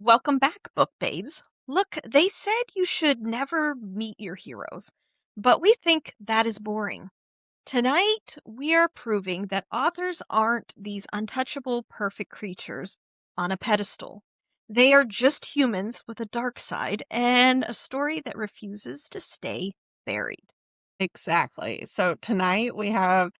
Welcome back, book babes. Look, they said you should never meet your heroes, but we think that is boring. Tonight, we are proving that authors aren't these untouchable, perfect creatures on a pedestal. They are just humans with a dark side and a story that refuses to stay buried. Exactly. So tonight we have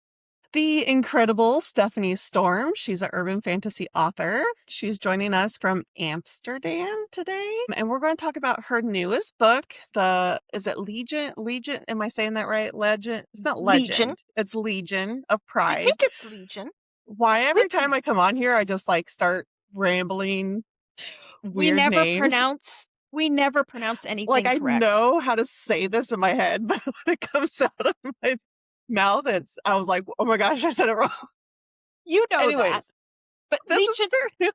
the incredible Stephanie Storm. She's an urban fantasy author. She's joining us from Amsterdam today. And we're going to talk about her newest book, is it Legion? Legion, am I saying that right? Legend? It's not Legion. Legend. It's Legion of I think Pride. it's Legion. Why We every time I come pronounce. on here I just start rambling We weird never names? pronounce. We never pronounce Like, anything I correct. know how to say this in my head, but when it comes out of my mouth, I was like, "Oh my gosh, I said it wrong." You know that. Anyways, But this is Legion, her new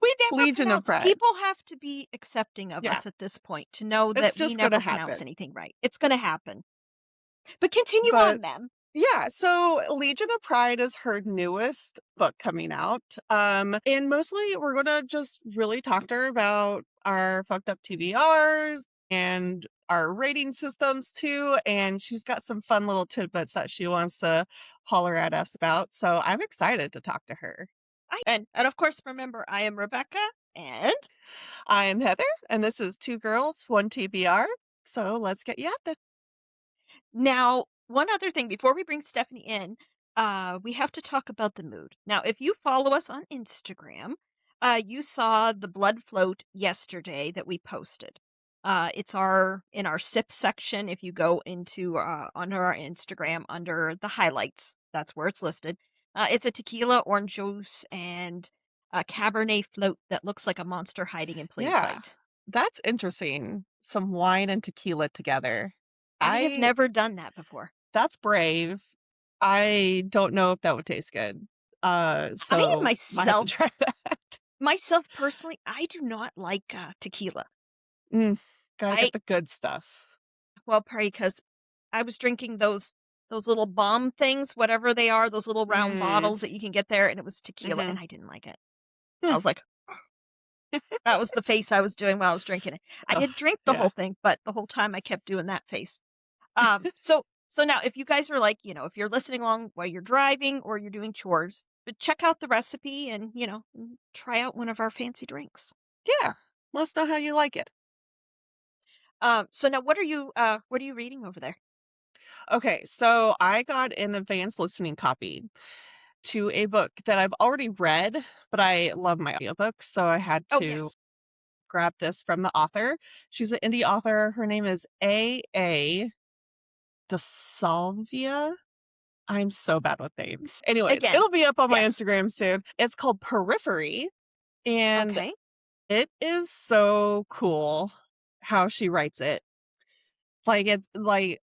we never Legion of pronounce. Pride. People have to be accepting of Yeah, us at this point to know it's that we just gonna never pronounce happen. anything right. It's going to happen. But continue But on, ma'am. yeah, so Legion of Pride is her newest book coming out. And mostly we're gonna just really talk to her about our fucked up TBRs and our rating systems too. And she's got some fun little tidbits that she wants to holler at us about. So I'm excited to talk to her. And of course, remember, I am Rebecca. And I am Heather, and this is Two Girls, One TBR. So let's get yapping. now, one other thing before we bring Stephanie in, we have to talk about the mood. Now, if you follow us on Instagram, you saw the blood float yesterday that we posted. It's our in our sip section. If you go into under our Instagram under the highlights, that's where it's listed. It's a tequila, orange juice, and a Cabernet float that looks like a monster hiding in plain Yeah, sight. that's interesting. Some wine and tequila together. I have I never done that before. That's brave. I don't know if that would taste good. I am So might have to myself try that. Myself personally, I do not like, tequila. Mm, gotta I get the good stuff. well, probably because I was drinking those little bomb things, whatever they are, those little round Mm, bottles that you can get there, and it was tequila, mhm. and I didn't like it. I Hmm. was like, that was the face I was doing while I was drinking it. I Ugh, did drink the yeah. whole thing, but the whole time I kept doing that face. So now if you guys are like, if you're listening along while you're driving or you're doing chores, but check out the recipe and, try out one of our fancy drinks. Yeah. Let us know how you like it. So now what are you reading over there? Okay, so I got an advanced listening copy to a book that I've already read, but I love my audiobooks, so I had Oh, to yes. grab this from the author. She's an indie author. Her name is A.A. DeSalvia. I'm so bad with names. Anyways, Again. it'll be up on my Yes. Instagram soon. It's called Periphery, and Okay. it is so cool how she writes it. Like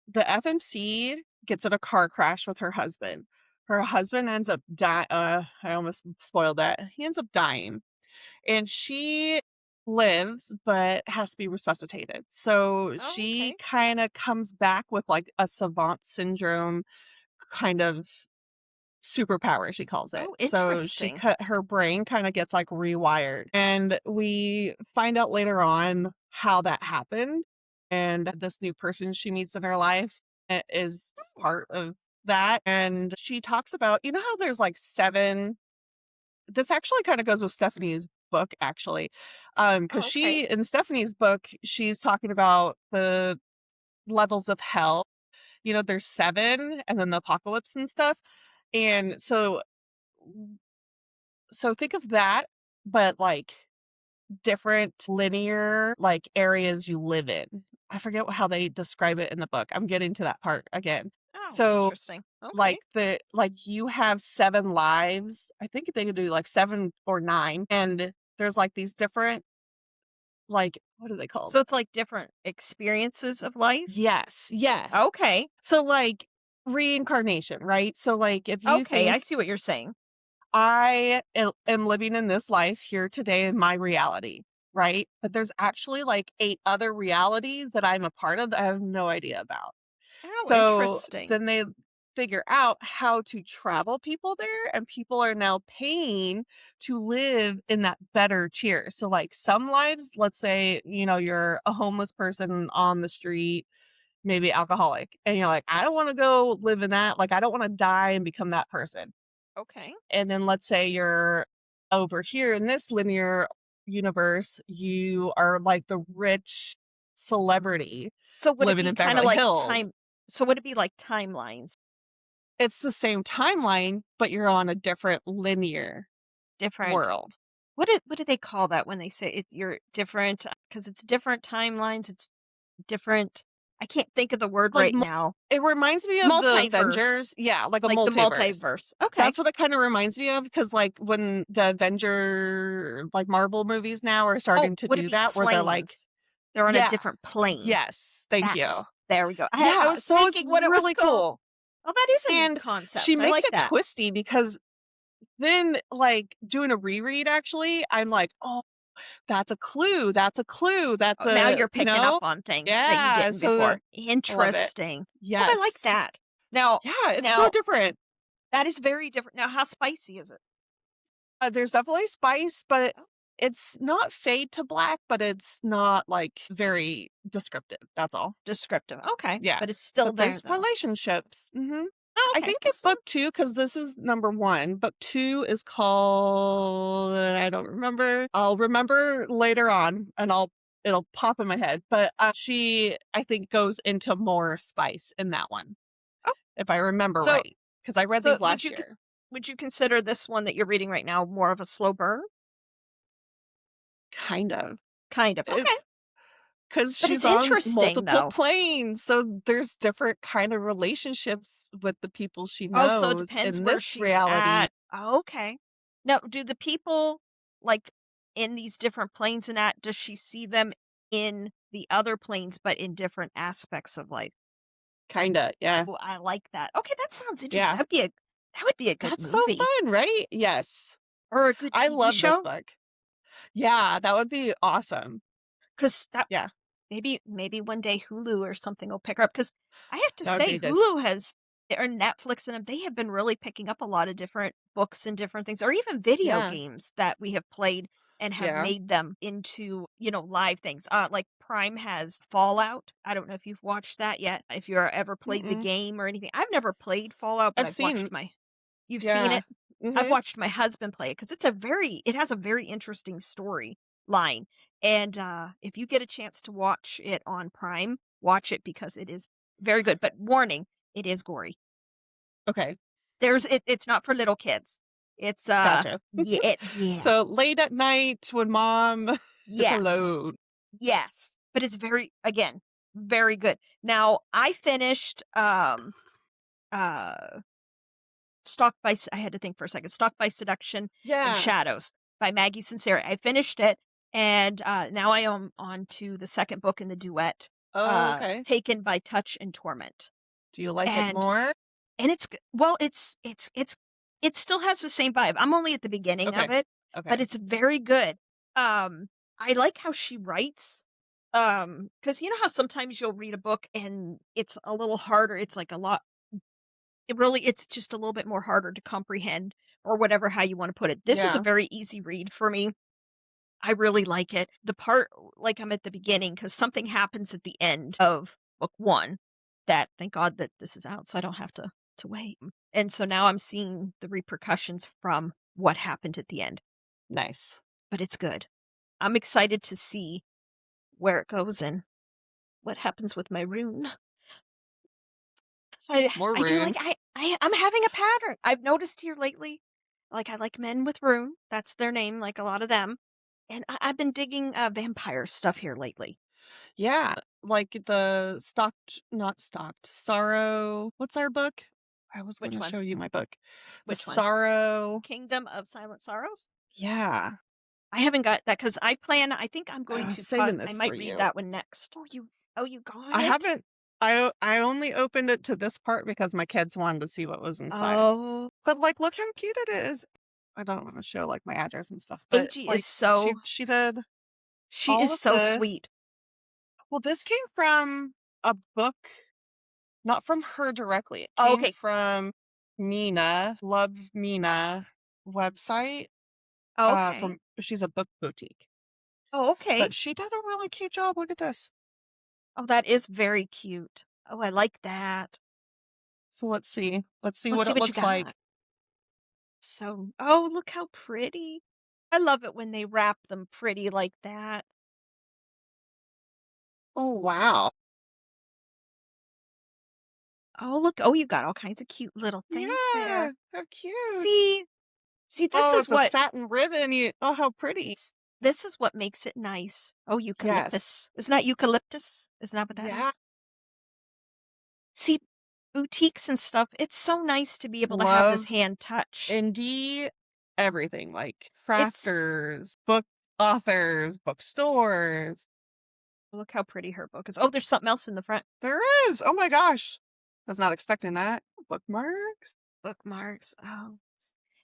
the FMC gets in a car crash with her husband. Her husband ends up dying. I almost spoiled that. He ends up dying, and she lives but has to be resuscitated. So Oh, she okay. kind of comes back with like a savant syndrome kind of superpower, she calls it. Oh, So she interesting. cut her brain kind of gets like rewired. And we find out later on how that happened. And this new person she meets in her life is part of that. And she talks about, how there's like seven. This actually kind of goes with Stephanie's book, actually. Because Oh, okay. in Stephanie's book, she's talking about the levels of hell. There's seven and then the apocalypse and stuff. And so think of that, but like different linear like areas you live in. I forget how they describe it in the book. I'm getting to that part again. Oh, So interesting. Okay. like you have seven lives. I think they could do like seven or nine. And there's like these different like what are they called? So it's like different experiences of life? Yes, yes. Okay. So like reincarnation, right? So like if you Okay, I think see what you're saying. I am living in this life here today in my reality, right? But there's actually like 8 other realities that I'm a part of that I have no idea about. Oh, So interesting. then figure out how to travel people there, and people are now paying to live in that better tier. So, like, some lives, let's say, you're a homeless person on the street, maybe alcoholic, and you're like, "I don't wanna go live in that, like, I don't wanna die and become that person." Okay. And then let's say you're over here in this linear universe, you are like the rich celebrity So would it living be in kinda Beverly like Hills. time so would it be like timelines? It's the same timeline, but you're on a different linear Different world. what do they call that when they say you're different? Because it's different timelines, it's different I can't think of the word Like, right now. it reminds me of the Multiverse, Avengers. Yeah, like a like the multiverse. multiverse. Okay. That's what it kinda reminds me of, because like, when the like, Marvel movies now are Oh, starting to would it do be that, where they're like, planes? They're on a yeah, different plane. yes, thank you. There we go. I Yeah, was so it's thinking what it was really called. cool. Oh, that is a neat And she concept. I makes like it that. twisty, because then, like, doing a reread, actually, I'm like, "Oh, that's a clue, that's a clue, that's Oh, now a" you're picking up on things that you Yeah, didn't so before. I love it. Interesting. Oh, I like Yes. that. Now Yeah, it's so now different. that is very different. Now how spicy is it? There's definitely spice, but Oh, it's not fade to black, but it's not, like, very descriptive, that's all. descriptive. Okay, Yeah, but it's still but there there's though. relationships. Mhm. Oh, I okay. think in Well, so book 2, because this is number 1, book 2 is called I don't remember. I'll remember later on, and it'll pop in my head, but, she, I think, goes into more spice in that one, oh, if I remember so right, because I read so these last year. would you consider this one that you're reading right now more of a slow burn? Kind of. Kind of. Okay. It's because But it's she's on interesting multiple though. planes, so there's different kind of relationships with the people she Oh, so it knows depends in where this she's reality. at. Oh, okay. Now, do the people like in these different planes and that, does she see them in the other planes, but in different aspects of life? Kinda, yeah. Oh, I like that. Okay, that sounds interesting. Yeah. That would be a good That's so movie fun, right? Yes. or a good I TV love this show. book. Yeah, that would be awesome. Because that Yeah, maybe one day Hulu or something will pick her up. Because I have to that would say be good. Hulu has or Netflix and them, they have been really picking up a lot of different books and different things, or even video Yeah, games that we have played and have yeah. made them into, live things. Like Prime has Fallout. I don't know if you've watched that yet, if you're ever played the Mm-mm. game or anything. I've never played Fallout, but I've I've seen watched my you've seen yeah. it? I've Mhm. watched my husband play it because it has a very interesting story line. And, if you get a chance to watch it on Prime, watch it because it is very good, but warning, it is gory. Okay, It's not for little kids. It's, gotcha. yeah. So, late at night when mom is Yes. alone. Yes. But it's very again, very good. Now, I finished, uh I had to think for a second. Stalked by Seduction and Yeah. Shadows by Maggie Sinceri. I finished it, and, now I am on to the 2nd book in the duet, Oh, okay. Taken by Touch and Torment. Do you like it And more? it's g well, it still has the same vibe. I'm only at the beginning of Okay, it, but okay. it's very good. I like how she writes, because you know how sometimes you'll read a book and it's a little harder, it's like a lot it's just a little bit more harder to comprehend or whatever how you wanna put it. This is a Yeah, very easy read for me. I really like it. The part like I'm at the beginning because something happens at the end of book 1 that thank God that this is out so I don't have to wait. And so now I'm seeing the repercussions from what happened at the end, nice. but it's good. I'm excited to see where it goes and what happens with my rune. More I do like rune. I'm having a pattern. I've noticed here lately, like I like men with rune. That's their name, like a lot of them. And I've been digging vampire stuff here lately. Yeah, like the Stalked not Stalked, Sorrow what's our book? I was Which gonna one? show you my book. The Which one? Sorrow Kingdom of Silent Sorrows? yeah, I haven't got that because I think I'm I going was to saving I this for might read you. that one next. Oh, you got I it? haven't I only opened it to this part because my kids wanted to see what was inside. Oh, But, like, look how cute it is. I don't wanna show, like, my address and stuff, but, AG is like, she so she did she is all of so this. sweet. Well, this came from a book Not from her directly. It Oh, came okay. from Mina, Love Mina website. Oh, okay. From she's a book boutique. Oh, okay. But she did a really cute job. Look at this. Oh, that is very cute. Oh, I like that. So let's see. Let's see Let's what see it what you looks like. got. So, oh, look how pretty. I love it when they wrap them pretty like that. Oh wow. Oh, look. Oh, you got all kinds of cute little things Yeah, there. how cute. See, this Oh, is it's a what satin ribbon. Oh, how pretty. this is what makes it nice. Oh, Yes. eucalyptus. Isn't that eucalyptus? Isn't that what that Yeah. is? See, boutiques and stuff, it's so nice to be able to have this Love hand touch. indie everything, like It's crafters, book authors, bookstores. look how pretty her book is. Oh, there's something else in the front. There is. Oh my gosh. Was not expecting that. Bookmarks. Bookmarks. Oh.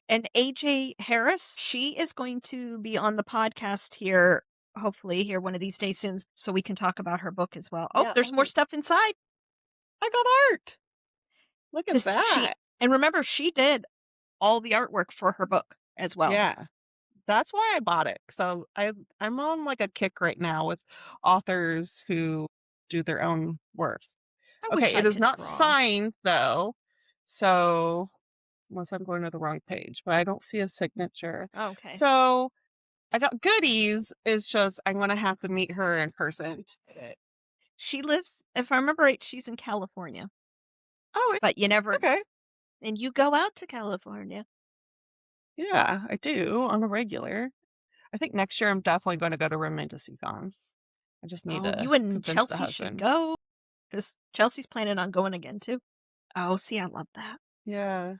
And AJ Harris, she is going to be on the podcast here, hopefully here one of these days soon, so we can talk about her book as well. Oh, Yeah. there's more Oh, stuff inside I got art. Look at because that. and remember, she did all the artwork for her book as well. Yeah. That's why I bought it. So I'm on like a kick right now with authors who do their own work. I wish Okay, it I is could not draw. signed though. So unless I'm going to the wrong page, but I don't see a signature. Okay. So I got goodies. It's just I'm gonna have to meet her in person. To get it. She lives, if I remember right, she's in California, Oh, but you never, okay. and you go out to California. Yeah, I do on a regular. I think next year I'm definitely going to go to romantasy. I just need Oh, to you and convince the Chelsea should husband. go because Chelsea's planning on going again too. Oh, see, I love that. Yeah.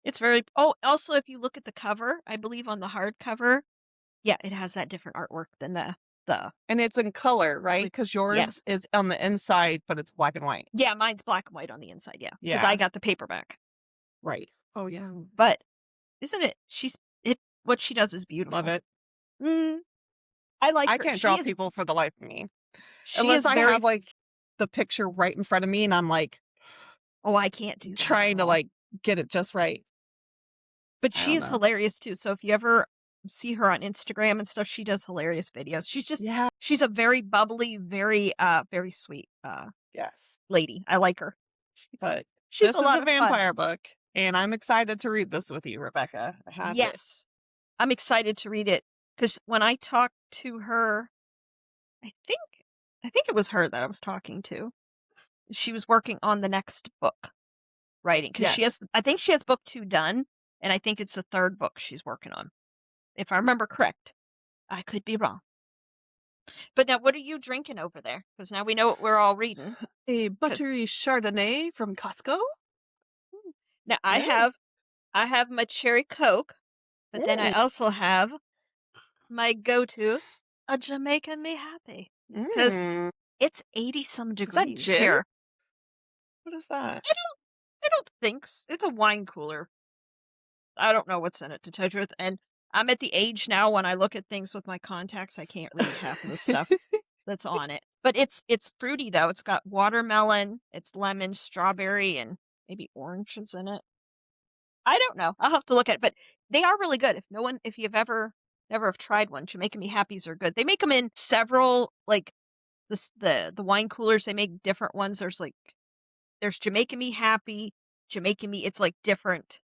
It's very, oh, also, if you look at the cover, I believe on the hardcover, yeah, it has that different artwork than the And it's in color, right? sleep. Because Yeah. yours is on the inside, but it's black and white. Yeah, mine's black and white on the inside, yeah, because I Yeah. got the paperback. Right. Oh, yeah. But isn't it what she does is Love beautiful. it. Mm, I like I her. can't draw people for the life of me. She Unless is I very have like the picture right in front of me and I'm like oh, I can't do that at trying to all. like get it just right. But I she don't is know. hilarious too, so if you ever see her on Instagram and stuff, she does hilarious videos. Yeah. She's a very bubbly, very, very sweet, Yes. lady. I like her. She's But she's a this is lot a of fun. vampire book, and I'm excited to read this with you, Rebecca. I have it. Yes. I'm excited to read it because when I talked to her, I think I think it was her that I was talking to. She was working on the next book writing because Yes. I think she has book 2 done, and I think it's the 3rd book she's working on, if I remember correct. I could be wrong. But now what are you drinking over there? Because now we know what we're all reading. A 'Cause buttery Chardonnay from Costco. now Yay. I have my cherry Coke, but then I Mm. also have my go-to, a Jamaica Me Happy, because Mm. it's 80 some Is that degrees gin? here. What is that? I don't think it's a wine cooler. I don't know what's in it to tell you the truth, and I'm at the age now when I look at things with my contacts, I can't read half of the stuff that's on it. But it's fruity though. It's got watermelon, it's lemon, strawberry, and maybe oranges in it. I don't know. I'll have to look at it, but they are really good. If you've ever never have tried one, Jamaica Me Happies are good. They make them in several like the wine coolers. They make different ones. There's Jamaica Me Happy, Jamaica Me. It's like different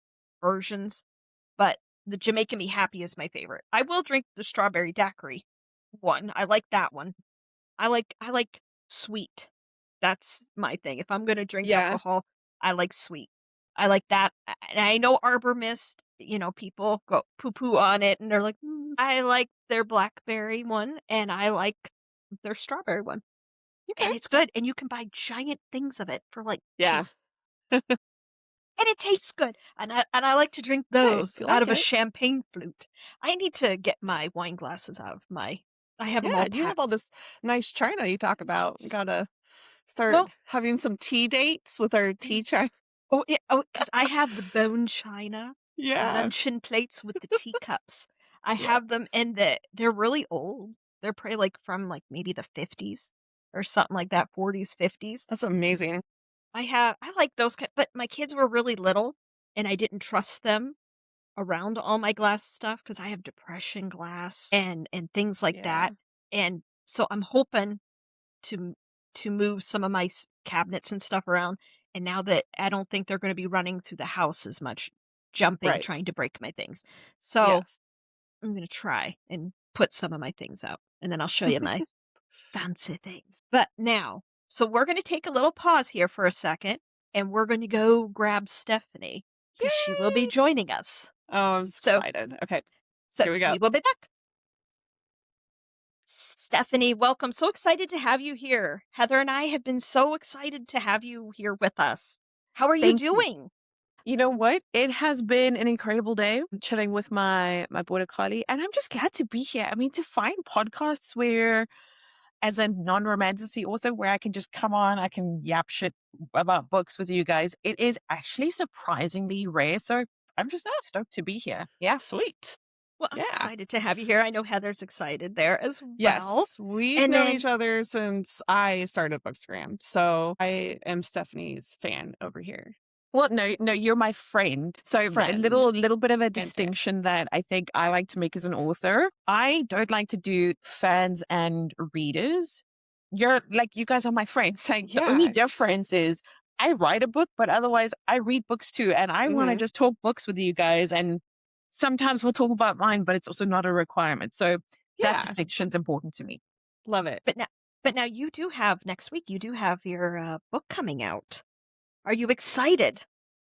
versions, but the Jamaica Me Happy is my favorite. I will drink the strawberry daiquiri one. I like that one. I like sweet. That's my thing. If I'm gonna drink Yeah. alcohol, I like sweet. I like that. And I know Arbor Mist, people go poo poo on it and they're like, I like their blackberry one and I like their strawberry one. Okay. And it's good. And you can buy giant things of it for like Yeah. cheap. And it tastes good. And I like to drink Hey, if those you out like of a it. champagne flute. I need to get my wine glasses out of my I have them Yeah, all and you have all packed. this nice china you talk about. We gotta start Well, having some tea dates with our tea china. oh, yeah, because I have the bone china, the Yeah. luncheon plates with the teacups. I Yeah. have them they're really old. They're probably, like, from, like, maybe the '50s or something like that, '40s, '50s. That's amazing. I like those but my kids were really little, and I didn't trust them around all my glass stuff because I have depression glass and things like Yeah. that, and so I'm hoping to m to move some of my cabinets and stuff around, and now that I don't think they're gonna be running through the house as much, jumping, Right. trying to break my things. So, Yes. I'm gonna try and put some of my things out, and then I'll show you my fancy things. But now, so we're gonna take a little pause here for a second, and we're gonna go grab Stephanie because she will be Yay! joining us. Oh, I'm So excited. Okay, so here we go. we will be back. Stephanie, welcome. So excited to have you here. Heather and I have been so excited to have you here with us. How are you Thank you. doing? You know what? It has been an incredible day. I'm chilling with my border collie, and I'm just glad to be here. I mean, to find podcasts where, as a non-romantasy author, where I can just come on, I can yap shit about books with you guys. It is actually surprisingly rare. So I'm just Oh, stoked to be here. Yeah. sweet. Well, I'm Yeah. excited to have you here. I know Heather's excited there as well. Yes, we've And known then each other since I started Bookstagram, so I am Stephanie's fan over here. Well, no, no, you're my friend. So a Friend little bit of a and fan. distinction that I think I like to make as an author. I don't like to do fans and readers. You're like you guys are my friends. Like the only Yeah. difference is I write a book, but otherwise I read books too. And I want to Mhm. just talk books with you guys. And sometimes we'll talk about mine, but it's also not a requirement. So that Yeah, distinction's important to me. love it. but now but now you do have next week you do have your book coming out. Are you excited?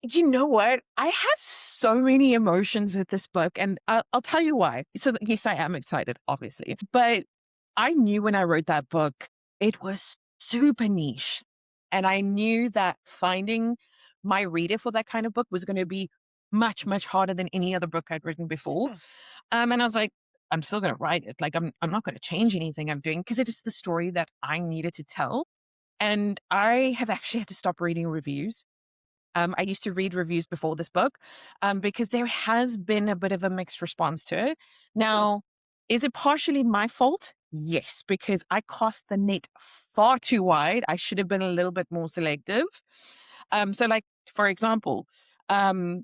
You know what? I have so many emotions with this book, and I'll tell you why. So, yes, I am excited, obviously, but I knew when I wrote that book, it was super niche. And I knew that finding my reader for that kind of book was going to be much, much harder than any other book I'd written before. Yeah. And I was like, I'm still going to write it. Like, I'm not going to change anything I'm doing because it is the story that I needed to tell. And I have actually had to stop reading reviews. I used to read reviews before this book because there has been a bit of a mixed response to it. Hmm. Now, is it partially my fault? Yes, because I cast the net far too wide. I should have been a little bit more selective. So, like, for example, um,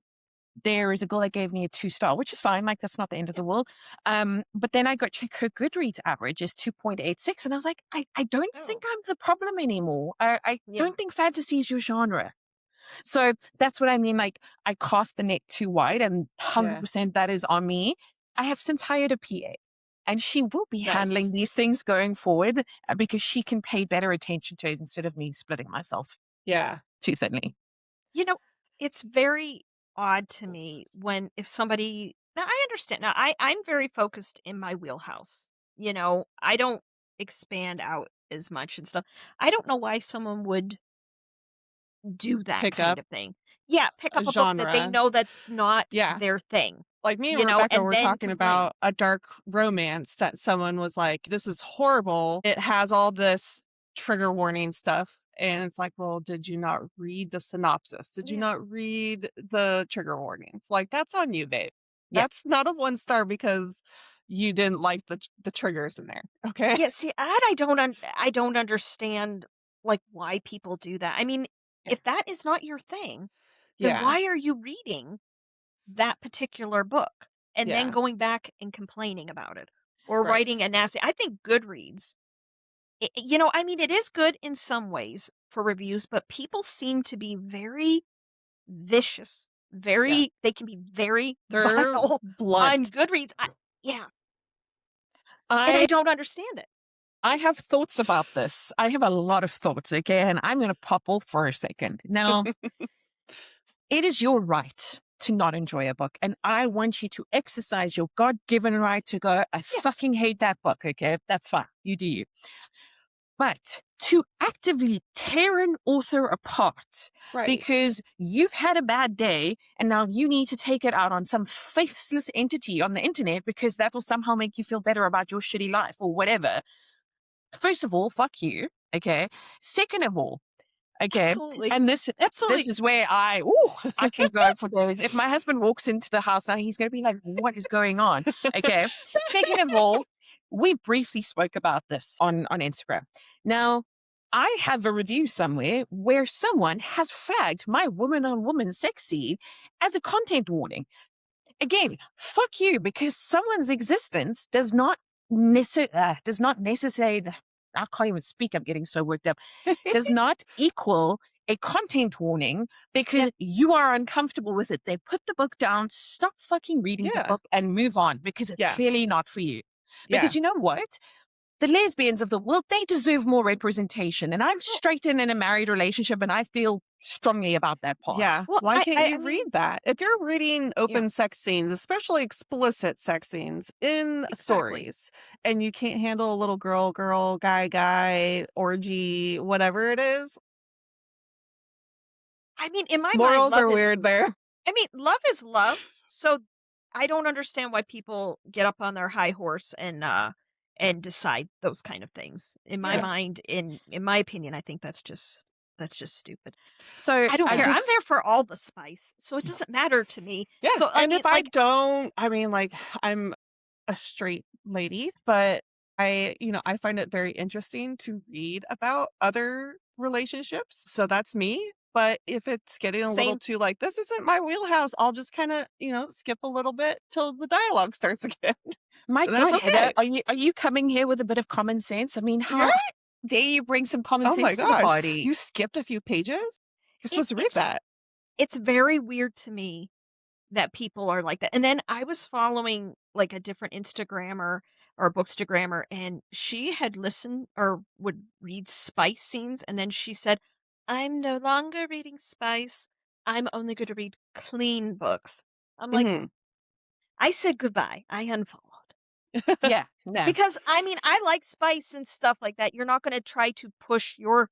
there is a girl that gave me a 2 star, which is fine. Like, that's not the end of Yeah. the world. But then I go check her Goodreads average is 2.86. And I was like, I don't Oh. think I'm the problem anymore. I Yeah. don't think fantasy is your genre. So that's what I mean. Like I cast the net too wide, and Yeah. 100% that is on me. I have since hired a PA, and she will be Nice. handling these things going forward because she can pay better attention to it instead of me splitting myself Yeah. too thinly. You know, it's very odd to me when if somebody now I understand. Now I'm very focused in my wheelhouse. You know, I don't expand out as much and stuff. I don't know why someone would do that Pick kind up of thing. Yeah, pick a up a book that they genre. know that's not Yeah. their thing, Like me and you know, Rebecca and were then talking complain. about a dark romance that someone was like, "This is horrible. It has all this trigger warning stuff." And it's like, "Well, did you not read the synopsis? Did you Yeah. not read the trigger warnings?" Like, that's on you, babe. Yeah. That's not a 1 star because you didn't like the triggers in there. Okay? Yeah, see, I don't understand, like, why people do that. I mean, Yeah. if that is not your thing, then Yeah. why are you reading that particular book and then Yeah. going back and complaining about it or Right. writing a nasty I think Goodreads, you know, I mean, it is good in some ways for reviews, but people seem to be very vicious, Yeah. they can be very They're vile on blunt. Goodreads. Yeah, and I I don't understand it. I have thoughts about this. I have a lot of thoughts, okay? And I'm going to pop off for a second. Now, it is your right to not enjoy a book. And I want you to exercise your God given right to go, I Yes, fucking hate that book. Okay. That's fine. You do you. But to actively tear an author apart Right. because you've had a bad day and now you need to take it out on some faithless entity on the internet because that will somehow make you feel better about your shitty life or whatever. First of all, fuck you. Okay. Second of all, okay. absolutely. And this Absolutely. is where I can go for days. If my husband walks into the house now, he's gonna be like, what is going on? Okay. Second of all, we briefly spoke about this on Instagram. Now, I have a review somewhere where someone has flagged my woman on woman sex scene as a content warning. Again, fuck you, because someone's existence does not necessarily, I can't even speak, I'm getting so worked up, does not equal a content warning because Yeah. you are uncomfortable with it. They put the book down, stop fucking reading the Yeah. book and move on because it's Yeah. clearly not for you. Yeah. Because you know what? The lesbians of the world, they deserve more representation. And I'm Well, straight in a married relationship and I feel strongly about that part. Yeah. well, Why can't I you mean, read that? If you're reading yeah, open sex scenes, especially explicit sex scenes in exactly. stories, and you can't handle a little girl, girl, guy, guy, orgy, whatever it is, I mean, in my mind, morals are weird there. love is love. So I don't understand why people get up on their high horse and decide those kind of things. In my Yeah. mind, in my opinion, I think that's just stupid. So I don't I care. I'm just, there for all the spice, so it doesn't matter to me. Yeah. So I And mean, if I like, don't, like, I'm a straight lady, but I find it very interesting to read about other relationships. So that's me. But if it's getting a little same. too like, this isn't my wheelhouse, I'll just kind of, skip a little bit till the dialogue starts again. my That's God, Heather, okay. are you coming here with a bit of common sense? I mean, Yeah. how dare you bring some common Oh my sense to the gosh. party? You skipped a few pages? You're It, supposed to read it's that. it's very weird to me that people are like that. And then I was following like a different Instagrammer or bookstagrammer, and she had listened or would read spice scenes, and then she said, "I'm no longer reading spice. I'm only going to read clean books." I'm like, Hmm. I said goodbye. I unfollowed. Yeah, no. Because I mean, I like spice and stuff like that. You're not going to try to push your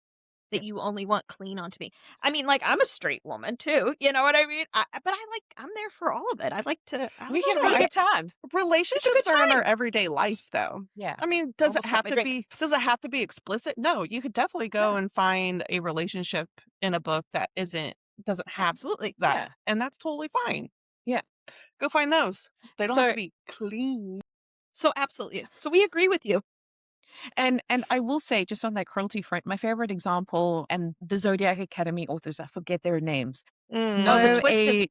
that you only want clean onto me. I mean, like, I'm a straight woman too, you know what I mean? But I'm there for all of it. I We like can to No, read read a it. time. It's a good relationships are in our time. everyday life though. Yeah. I mean, does it Almost got have my to drink. be explicit? No, you could definitely go No, and find a relationship in a book that doesn't have absolutely. Yeah. that. And that's totally fine. Yeah. Go find those. They don't have to So be clean. So absolutely. So we agree with you. and I will say, just on that cruelty front, my favorite example, and the Zodiac Academy authors, I forget their names, Oh, the Mm. know Twisted.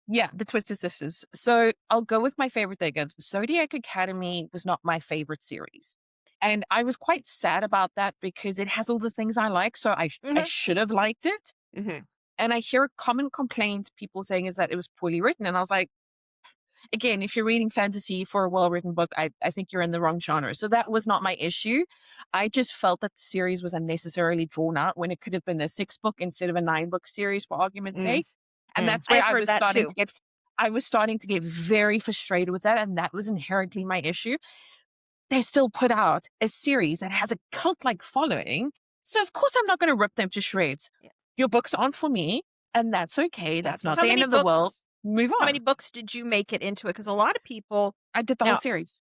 yeah, the Twisted Sisters. So I'll go with my favorite thing of Zodiac Academy was not my favorite series. And I was quite sad about that because it has all the things I like. So I Mhm. should have liked it. Mhm. And I hear common complaints people saying is that it was poorly written. And I was like, again, if you're reading fantasy for a well-written book, I think you're in the wrong genre. So that was not my issue. I just felt that the series was unnecessarily drawn out when it could have been a 6-book instead of a 9-book series for argument's Mm. sake. And Mm. that's where I've heard that too. I was starting to get very frustrated with that. And that was inherently my issue. They still put out a series that has a cult-like following. So of course I'm not going to rip them to shreds. Yeah. Your books aren't for me, and that's okay. That's That's not How the okay. end many of the world. books Move how many on. books did you make it into it? Because a lot of people I did the whole now series.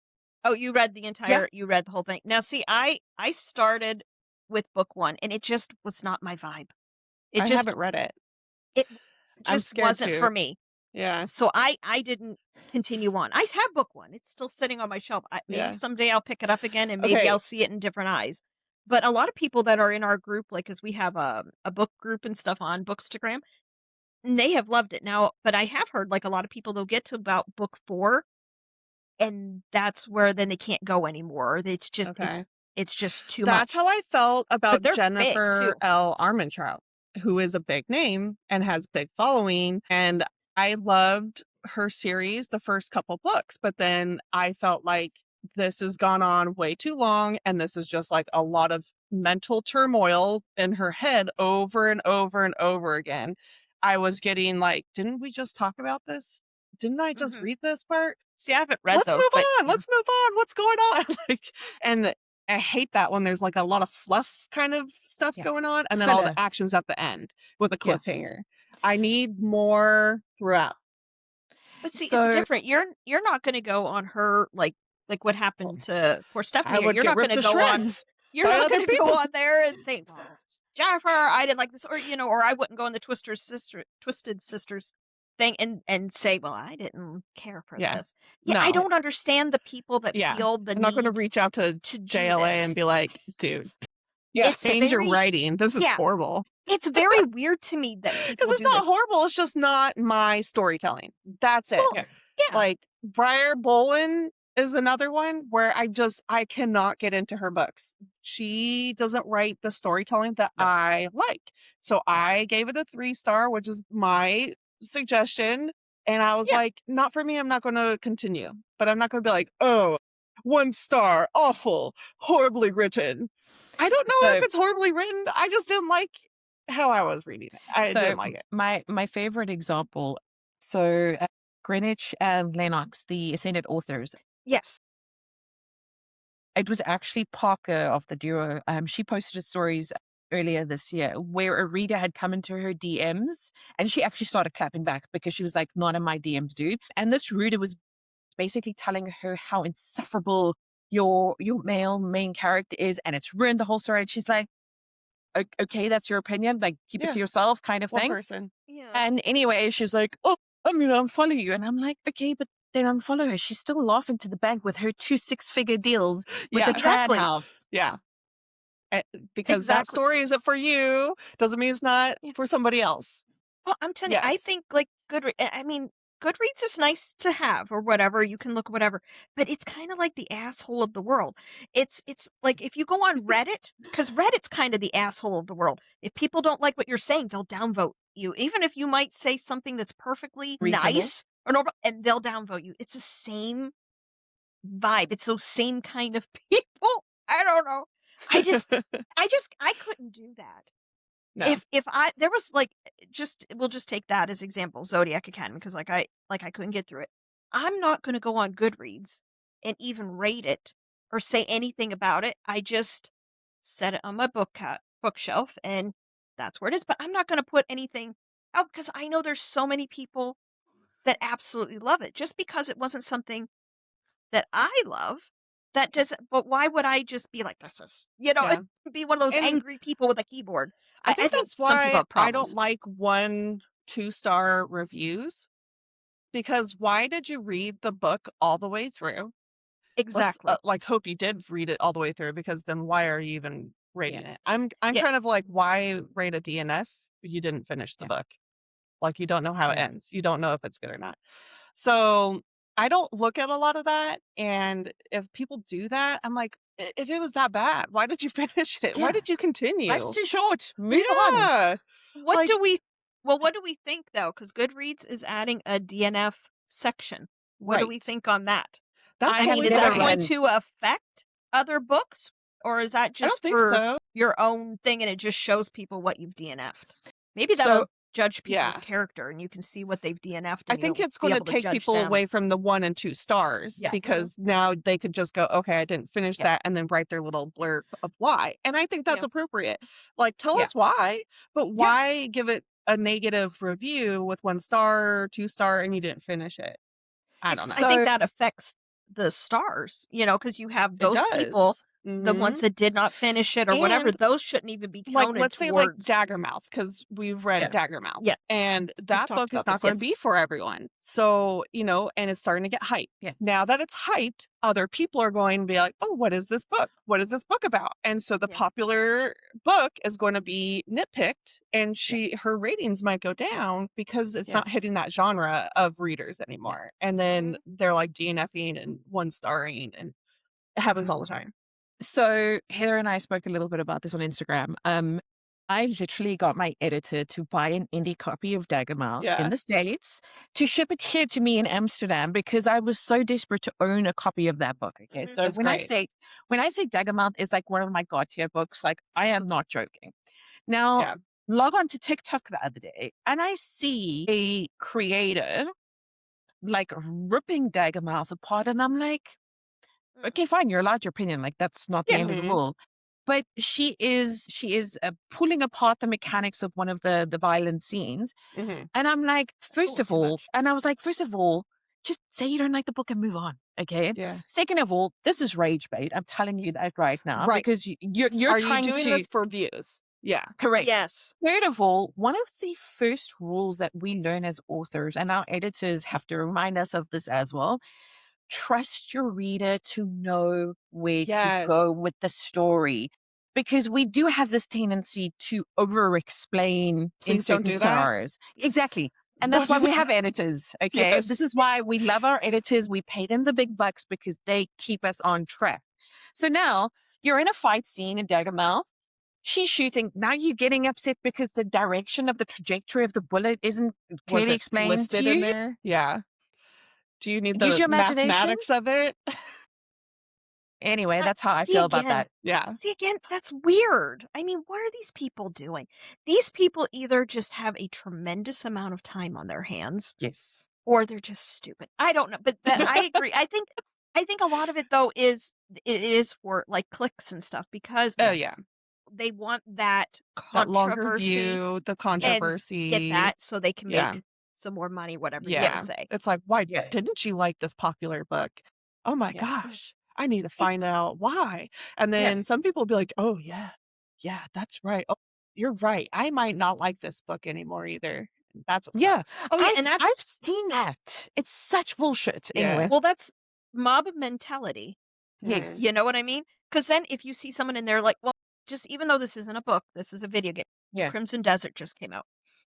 oh, Yeah. you read the whole thing. Now see, I started with book 1 and it just was not my vibe. It I just haven't read it. it I'm just scared wasn't to. for me. Yeah. So I didn't continue on. I have book 1. It's still sitting on my shelf. Maybe Yeah. someday I'll pick it up again and maybe Okay. I'll see it in different eyes. But a lot of people that are in our group, like, cause we have a book group and stuff on Bookstagram, and they have loved it. Now, but I have heard, like, a lot of people, they'll get to about book 4, and that's where then they can't go anymore. Okay. It's just too That's much. how I felt But about they're big Jennifer too. L. Armentrout, who is a big name and has big following. And I loved her series, the first couple books, but then I felt like this has gone on way too long. And this is just like a lot of mental turmoil in her head over and over and over again. I was getting like, didn't we just talk about this? Didn't I just Mhm. read this part? See, I haven't read Let's those, move but on. yeah. Let's move on. What's going on? Like, and I hate that when there's like a lot of fluff kind of stuff Yeah. going on and then all the Filler. actions at the end with a Yeah. cliffhanger. I need more throughout. But see, it's So different. You're not gonna go on her like what Well, happened to poor I Stephanie here. would You're get not ripped gonna to go on shreds you're by not other gonna go people. on there and say, "Well, Jennifer, I didn't like this," or or I wouldn't go on the Twisted Sisters thing and say, "Well, I didn't care for Yeah. this." Yeah, I No. don't understand the people that Yeah. feel the I'm not going to need reach out to to do JLA and this. be like, dude. Yeah. It's Change your very writing. This is yeah, horrible. it's very weird to me that Because people it's do not this. horrible. It's just not my storytelling. That's it. Well, Yeah. yeah, Like Briar Bolin is another one where I cannot get into her books. She doesn't write the storytelling that No. I like. So I gave it a 3-star, which is my suggestion. And I was yeah, like, not for me. I'm not going to continue. But I'm not going to be like, oh, 1 star, awful, horribly written. I don't know if So it's horribly written. I just didn't like how I was reading it. I so didn't like it. my favorite example, so Greenwich and Lennox, the Ascended authors, yes, it was actually Parker of the duo. She posted stories earlier this year where a reader had come into her DMs and she actually started clapping back because she was like, not in my DMs, dude. And this reader was basically telling her how insufferable your male main character is and it's ruined the whole story. And she's like, Okay, that's your opinion. Like, keep it Yeah. to yourself," kind of One thing. person. yeah. And anyway, she's like, "Oh, I'm gonna unfollow you." And I'm like, "Okay, but then unfollow her. She's still laughing to the bank with her 2 six-figure deals with the Yeah. trad Exactly, house." Yeah. Because that exactly. story isn't for you doesn't mean it's not Yeah. for somebody else. Well, I'm telling you, I Yes. think like I mean, Goodreads is nice to have or whatever. You can look whatever, but it's kind of like the asshole of the world. It's like if you go on Reddit, because Reddit's kind of the asshole of the world. If people don't like what you're saying, they'll downvote you, even if you might say something that's perfectly Reasonable. nice or normal, and they'll downvote you. It's the same vibe. It's those same kind of people. I don't know. I just, I couldn't do that. No. If I there was like just we'll just take that as example, Zodiac Academy, because I couldn't get through it. I'm not gonna go on Goodreads and even rate it or say anything about it. I just set it on my bookshelf and that's where it is. But I'm not gonna put anything out because I know there's so many people that absolutely love it. Just because it wasn't something that I love, that doesn't but why would I just be like, "This is" Yeah. be one of those And angry people with a keyboard. I I think think that's some people why have I don't problems. like 1-2-star reviews, because why did you read the book all the way through? Let's Exactly. like hope you did read it all the way through, because then why are you even Yeah. rating it? I'm Yeah, kind of like, why rate a DNF if you didn't finish the Yeah. book? Like, you don't know how it Yeah. ends. You don't know if it's good or not. So I don't look at a lot of that. And if people do that, I'm like, If it was that bad, why did you finish it? Why Yeah. did you Life's continue?" too short. Move on. Yeah. what Like, do we what do we think, though? Because Goodreads is adding a DNF section. What do we right. think on that? That's I I have mean, totally is never that fine. going even to affect other books, or is that I don't just think for so. your own thing and it just shows people what you've DNF'd? Maybe so that'll judge people's Yeah. character and you can see what they've DNF'd I and think you'll it's be going to able to take judge people them. away from the 1 and 2 stars, yeah. Mhm. because now they could just go, okay, I didn't finish Yeah. that, and then write their little blurb of why. And I think that's Yeah. appropriate. Like, tell Yeah. us why, but Yeah. why give it a negative review with 1 star, 2 star, and you didn't finish it? I don't Because know. I think So that affects the stars, because you have It those people, does. the ones that did not finish it or whatever, And those shouldn't even be like, counted let's say like towards. Daggermouth, because we've read yeah. Daggermouth, Yeah, and we've that talked book is about not this, going to yes. be for everyone. So, and it's starting to get hyped. Yeah. Now that it's hyped, other people are going to be like, oh, what is this book? What is this book about? And so the Yeah. popular book is going to be nitpicked, and Yeah. her ratings might go down because it's Yeah. not hitting that genre of readers anymore. And then Mhm. they're like DNFing and 1 starring, and it happens all the time. So Heather and I spoke a little bit about this on Instagram. I literally got my editor to buy an indie copy of Daggermouth in Yeah. the States to ship it here to me in Amsterdam because I was so desperate to own a copy of that book. Okay. Mhm. So That's great. when I say Daggermouth is like one of my god tier books, like I am not joking. Now Yeah. log on to TikTok the other day and I see a creator like ripping Daggermouth apart and I'm like, Mhm. okay, fine, you're allowed your opinion. Like that's not the Yeah. end of the Mhm. world. But she is pulling apart the mechanics of one of the violent scenes, Mhm. and I'm like, That's a first little of too all, much. and I was like, first of all, just say you don't like the book and move on, okay? Yeah. Second of all, this is rage bait. I'm telling you that right now Right. because you're Are you trying doing to this for views? Yeah. correct. Yes. Third of all, one of the first rules that we learn as authors, and our editors have to remind us of this as well, trust your reader to know where to Yes. go with the story. because we do have this tendency to over explain in Please don't certain do that. scenarios. Exactly. And Don't that's why do we that. have editors. Okay. Yes. This is why we love our editors. We pay them the big bucks because they keep us on track. So now you're in a fight scene in Daggermouth. She's shooting. Now you're getting upset because the direction of the trajectory of the bullet isn't Was clearly it explained to listed in you. there? Yeah. Do you need Use the your imagination. mathematics of it? Anyway, that's how I See feel about again. that. Yeah. See again, that's weird. I mean, what are these people doing? These people either just have a tremendous amount of time on their hands Yes. or they're just stupid. I don't know, but that I agree. I think a lot of it though is it is for like clicks and stuff because Oh, yeah. they want that That longer controversy view, the and get controversy. that so they can Yeah. make some more money, whatever you want to Yeah. say. It's like, why Yeah. didn't you like this popular book? Oh my Yeah. gosh. I need to It, find out why. And Yeah. then some people will be like, oh, yeah. Yeah, that's right. Oh, you're right. I might not like this book anymore either. That's what Yeah. sucks. oh yeah, and I've that's seen that. It's such bullshit. Yeah. Anyway. well, that's mob mentality. Yes. Mm. You know what I mean? Because then if you see someone in there like, well, just even though this isn't a book, this is a video game. Yeah. Crimson Desert just came out.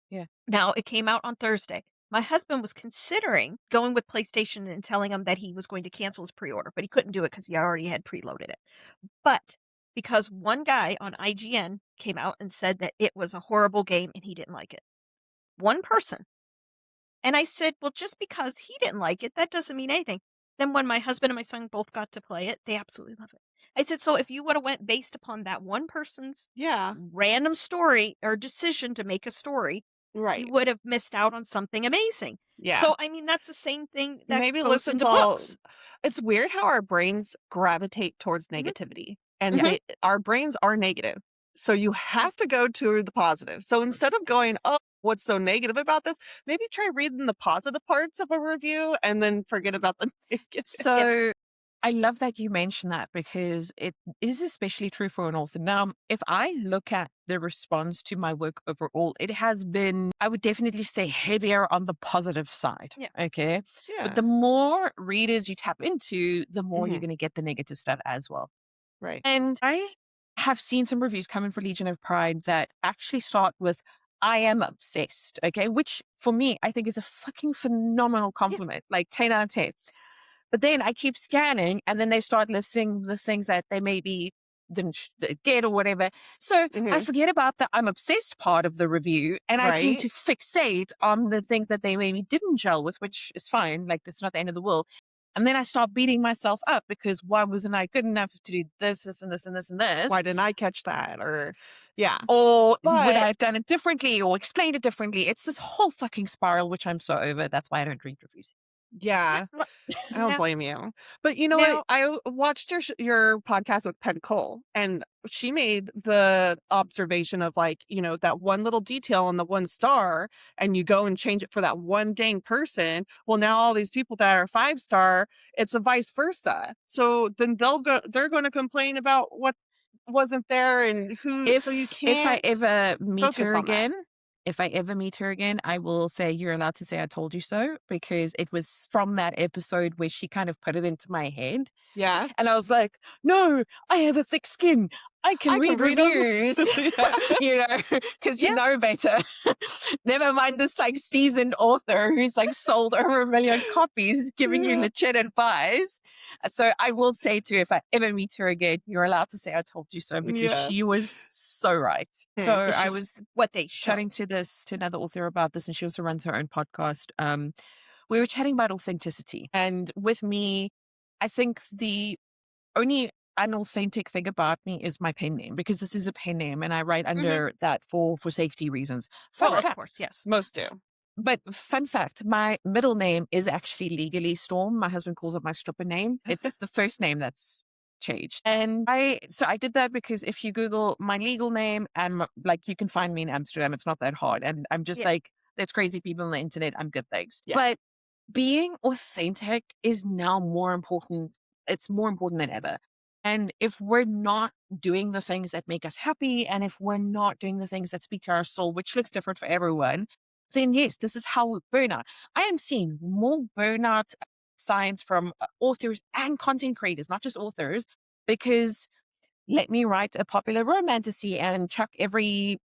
Yeah. Now it came out on Thursday. My husband was considering going with PlayStation and telling him that he was going to cancel his pre-order, but he couldn't do it because he already had preloaded it. But because one guy on IGN came out and said that it was a horrible game and he didn't like it. One person. And I said, well, just because he didn't like it, that doesn't mean anything. Then when my husband and my son both got to play it, they absolutely love it. I said, so if you would have went based upon that one person's Yeah. random story or decision to make a story, Right. you would have missed out on something amazing. Yeah. So, I mean, that's the same thing that Maybe goes listen into to all. books. It's weird how our brains gravitate towards Mhm. negativity, and Mhm. our brains are negative. So you have to go to the positive. So instead of going, oh, what's so negative about this? Maybe try reading the positive parts of a review and then forget about the negative. So I love that you mentioned that because it is especially true for an author. Now, if I look at the response to my work overall, it has been, I would definitely say, heavier on the positive side. Yeah. Okay. Yeah. But the more readers you tap into, the more you're Mhm. going to get the negative stuff as well. Right. And I have seen some reviews coming for Legion of Pride that actually start with, I am obsessed. Okay. Which for me, I think is a fucking phenomenal compliment. Like 10 out of 10. But then I keep scanning and then they start listing the things that they maybe didn't get or whatever. So I Mhm. forget about the I'm obsessed part of the review and I tend Right. to fixate on the things that they maybe didn't gel with, which is fine. Like, that's not the end of the world. And then I start beating myself up because why wasn't I good enough to do this, this, and this, and this, and this? Why didn't I catch that? Or, yeah. Or would I But have done it differently or explained it differently? It's this whole fucking spiral, which I'm so over. That's why I don't read reviews. yeah, Now, I don't now, blame you. But you know what? now, I watched your podcast with Penn Cole, and she made the observation of like, that one little detail on the one star, and you go and change it for that one dang person. Well, now all these people that are 5-star, it's a vice versa. So then they're going to complain about what wasn't there and who. So you If I can't ever meet focus her on that. again, if I ever meet her again, I will say you're allowed to say I told you so because it was from that episode where she kind of put it into my head. Yeah, And I was like, no, I have a thick skin. I can I can read read them. reviews, Yeah. because you Yeah. know better. Never mind this like seasoned author who's like sold over 1 million copies giving you Yeah. legit advice. So I will say to her, if I ever meet her again, you're allowed to say I told you so because Yeah. she was so right. So it's I just was what they show. chatting to another author about this, and she also runs her own podcast. We were chatting about authenticity, and with me, I think the only unauthentic thing about me is my pen name because this is a pen name, and I write under that for safety reasons. Fun Well, of fact, course, yes. Most do. but fun fact, my middle name is actually legally Storm. My husband calls it my stripper name. It's the first name that's changed. And I did that because if you Google my legal name and like you can find me in Amsterdam, it's not that hard. And I'm just Yeah. like, there's crazy people on the internet. I'm good, thanks. Yeah. But being authentic is now more important. It's more important than ever. And if we're not doing the things that make us happy, and if we're not doing the things that speak to our soul, which looks different for everyone, then yes, this is how we burn out. I am seeing more burnout signs from authors and content creators, not just authors, because let me write a popular romantasy and chuck every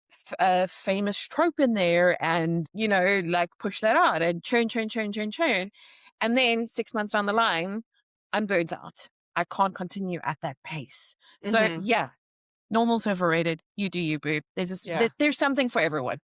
famous trope in there and, like push that out and churn. And then 6 months down the line, I'm burnt out. I can't continue at that pace. So Mhm. yeah, normal's overrated. You do you, boo. Yeah. There's something for everyone.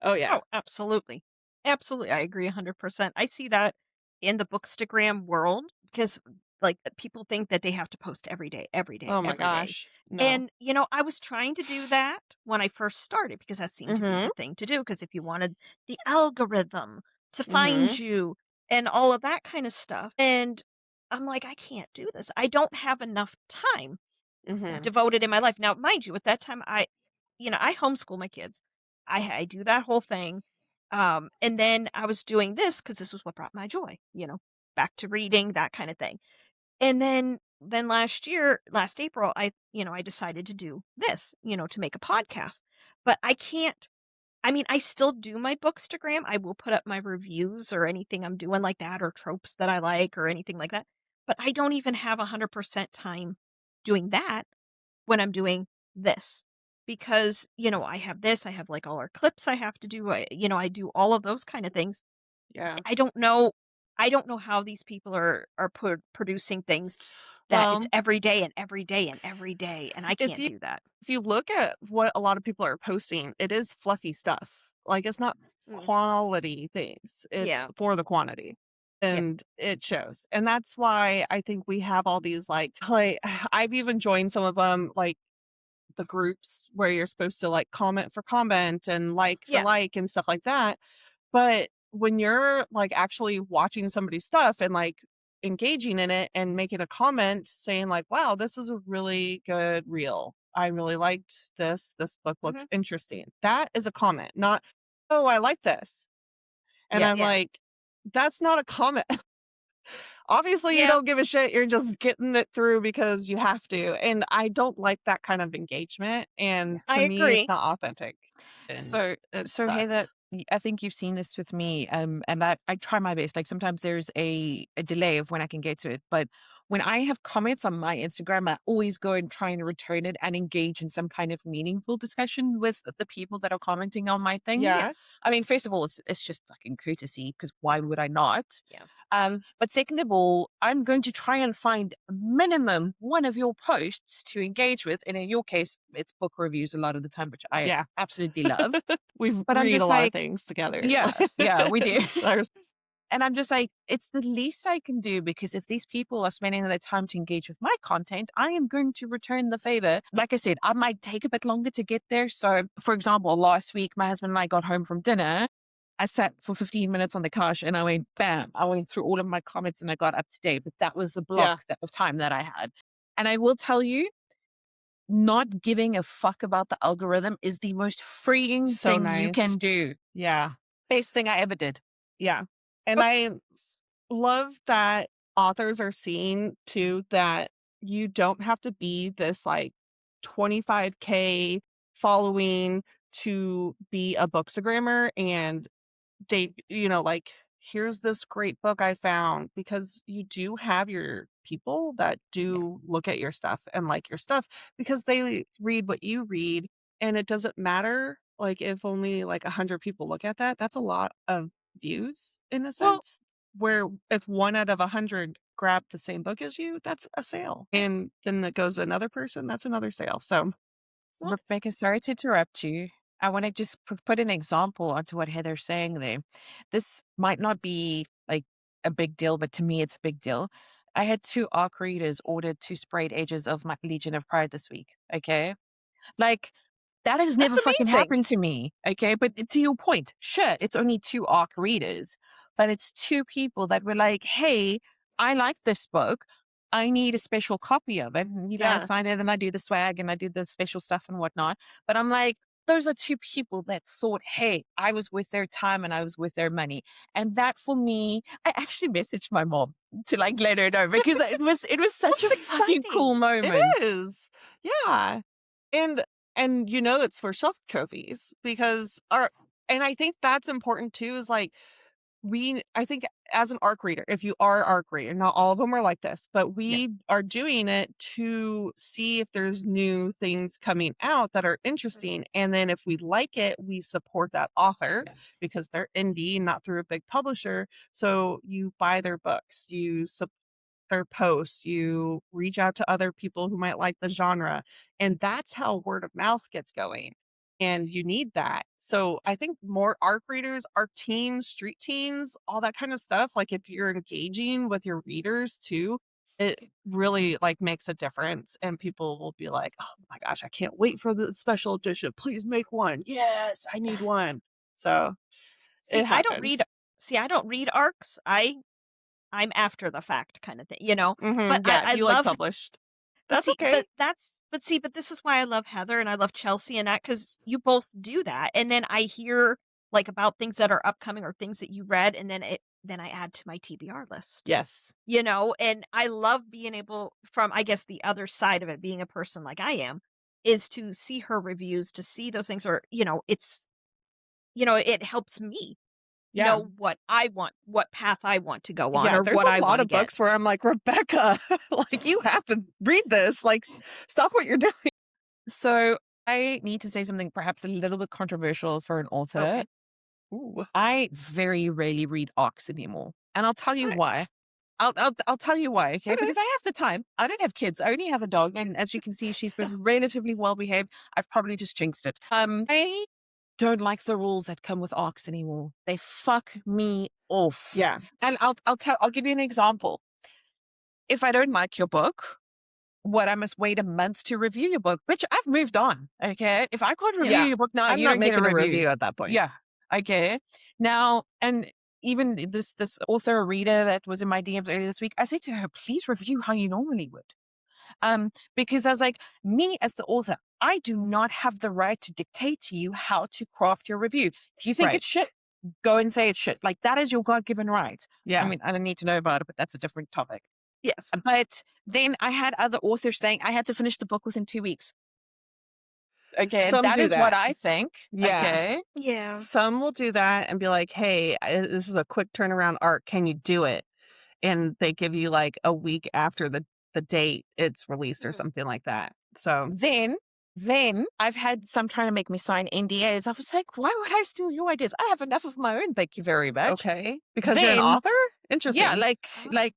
Oh, yeah. Oh, absolutely. Absolutely. I agree 100%. I see that in the Bookstagram world because like people think that they have to post every day, every day, Oh my every day. gosh. No. And, I was trying to do that when I first started because that seemed to be the Mhm. thing to do. Because if you wanted the algorithm to find Mhm. you and all of that kind of stuff. And I'm like, I can't do this. I don't have enough time Mhm. devoted in my life. Now, mind you, at that time, I homeschool my kids. I do that whole thing. And then I was doing this because this was what brought my joy, back to reading, that kind of thing. And then last April, I decided to do this, to make a podcast. But I can't, I mean, I still do my Bookstagram. I will put up my reviews or anything I'm doing like that or tropes that I like or anything like that. But I don't even have 100% time doing that when I'm doing this because, I have this, I have like all our clips I have to do. I do all of those kind of things. Yeah. I don't know how these people are producing things that it's Well, every day and every day and every day, and I if can't you do that. if you look at what a lot of people are posting, it is fluffy stuff. Like, it's not Mm, quality things. It's yeah. for the quantity. Yeah. And it shows. And that's why I think we have all these like I've even joined some of them, like the groups where you're supposed to like comment for comment and like for Yeah. like and stuff like that. But when you're like actually watching somebody's stuff and like engaging in it and making a comment saying like, wow, this is a really good reel. I really liked this. This book looks Mhm. interesting. That is a comment, not, oh, I like this. And Yeah. I'm like, that's not a comment. Obviously, you Yeah. don't give a shit. You're just getting it through because you have to. And I don't like that kind of engagement. And I to me, it's agree. not authentic. And So, it so Heather, sucks. I think you've seen this with me, and I try my best. Like sometimes there's a delay of when I can get to it, but when I have comments on my Instagram, I always go and try and return it and engage in some kind of meaningful discussion with the people that are commenting on my things. Yeah. Yeah. I mean, first of all, it's just fucking courtesy because why would I not? Yeah. But second of all, I'm going to try and find minimum one of your posts to engage with. And in your case, it's book reviews a lot of the time, which I Yeah. absolutely love. We But I'm read a just lot of like, things together. yeah, we do. There's And I'm just like, it's the least I can do because if these people are spending their time to engage with my content, I am going to return the favor. Like I said, I might take a bit longer to get there. So, for example, last week, my husband and I got home from dinner. I sat for 15 minutes on the couch and I went, bam, I went through all of my comments and I got up to date. But that was the yeah, of time that I had. And I will tell you, not giving a fuck about the algorithm is the most freeing so thing you nice. can do. Yeah. Best thing I ever did. Yeah. And Well, I love that authors are seeing too that you don't have to be this like 25K following to be a bookstagrammer and like, here's this great book I found, because you do have your people that Yeah. do look at your stuff and like your stuff because they read what you read. And it doesn't matter like if only like 100 people look at that, that's a lot of views in a well, sense, where if one out of 100 grab the same book as you, that's a sale, yeah. and then it goes to another person, that's another sale. So Well, Rebecca, sorry to interrupt you. I want to just put an example onto what Heather's saying there. This might not be like a big deal, but to me, it's a big deal. I had two ARC readers order two sprayed edges of my Legion of Pride this week. Okay. Like, that has that's never fucking amazing. happened to me. Okay. But to your point, sure, it's only two ARC readers, but it's two people that were like, hey, I like this book. I need a special copy of it. And, I yeah. sign it and I do the swag and I do the special stuff and whatnot. But I'm like, those are two people that thought, hey, I was with their time and I was with their money. And that for me, I actually messaged my mom to like let her know because it was Well, such a it's fucking cool exciting. It moment. is. Yeah. And it's for shelf trophies because our and I think that's important too, is like I think as an ARC reader, if you are ARC reader, not all of them are like this, but Yeah. we are doing it to see if there's new things coming out that are Mhm. interesting. And then if we like it, we support that author because they're indie, not through a big publisher. So you buy their books, you support their posts, you reach out to other people who might like the genre, and that's how word of mouth gets going. And you need that. So I think more ARC readers, ARC teens, street teens, all that kind of stuff. Like if you're engaging with your readers too, it really like makes a difference. And people will be like, oh my gosh, I can't wait for the special edition. Please make one. Yes, I need one. So See, it I don't read happens. I don't read arcs. I'm after the fact kind of thing, But Yeah, I you like love published. That's okay. but this is why I love Heather and I love Chelsea and that because you both do that. And then I hear like about things that are upcoming or things that you read, and then I add to my TBR list. Yes. And I love being able from I guess the other side of it, being a person like I am, is to see her reviews, to see those things or it helps me Yeah. know what I want, what path I want to go on Yeah, or there's what I a lot want to of get. books where I'm like, "Rebecca, like, you have to read this, like, stop what you're doing." So I need to say something perhaps a little bit controversial for an author. Okay. Ooh. I very rarely read arcs anymore, and I'll tell you What? why. I'll tell you why, okay? Okay. Because I have the time. I don't have kids. I only have a dog, and as you can see, she's been relatively well behaved. I've probably just jinxed it. I don't like the rules that come with arcs anymore. They fuck me off. Yeah. And I'll give you an example. If I don't like your book, what, I must wait a month to review your book, which I've moved on. Okay. If I can't review Yeah. your book now, I'm you not don't get a making a review. review at that point. Yeah. Okay. Now, and even this author or reader that was in my DMs earlier this week, I said to her, please review how you normally would. Because I was like, me as the author, I do not have the right to dictate to you how to craft your review. If you think Right. it's shit, go and say it's shit. Like that is your God-given right. I Yeah. mean, I don't need to know about it, but that's a different topic. Yes. But then I had other authors saying I had to finish the book within 2 weeks. Okay, Some that do is what that. I think. Yeah. Okay. Yeah. Some will do that and be like, "Hey, this is a quick turnaround arc. Can you do it?" And they give you, like, a week after the date it's released or Mhm. something like that. So Then I've had some trying to make me sign NDAs. I was like, why would I steal your ideas? I have enough of my own. Thank you very much. okay. Because you're an Then, author? yeah, Interesting.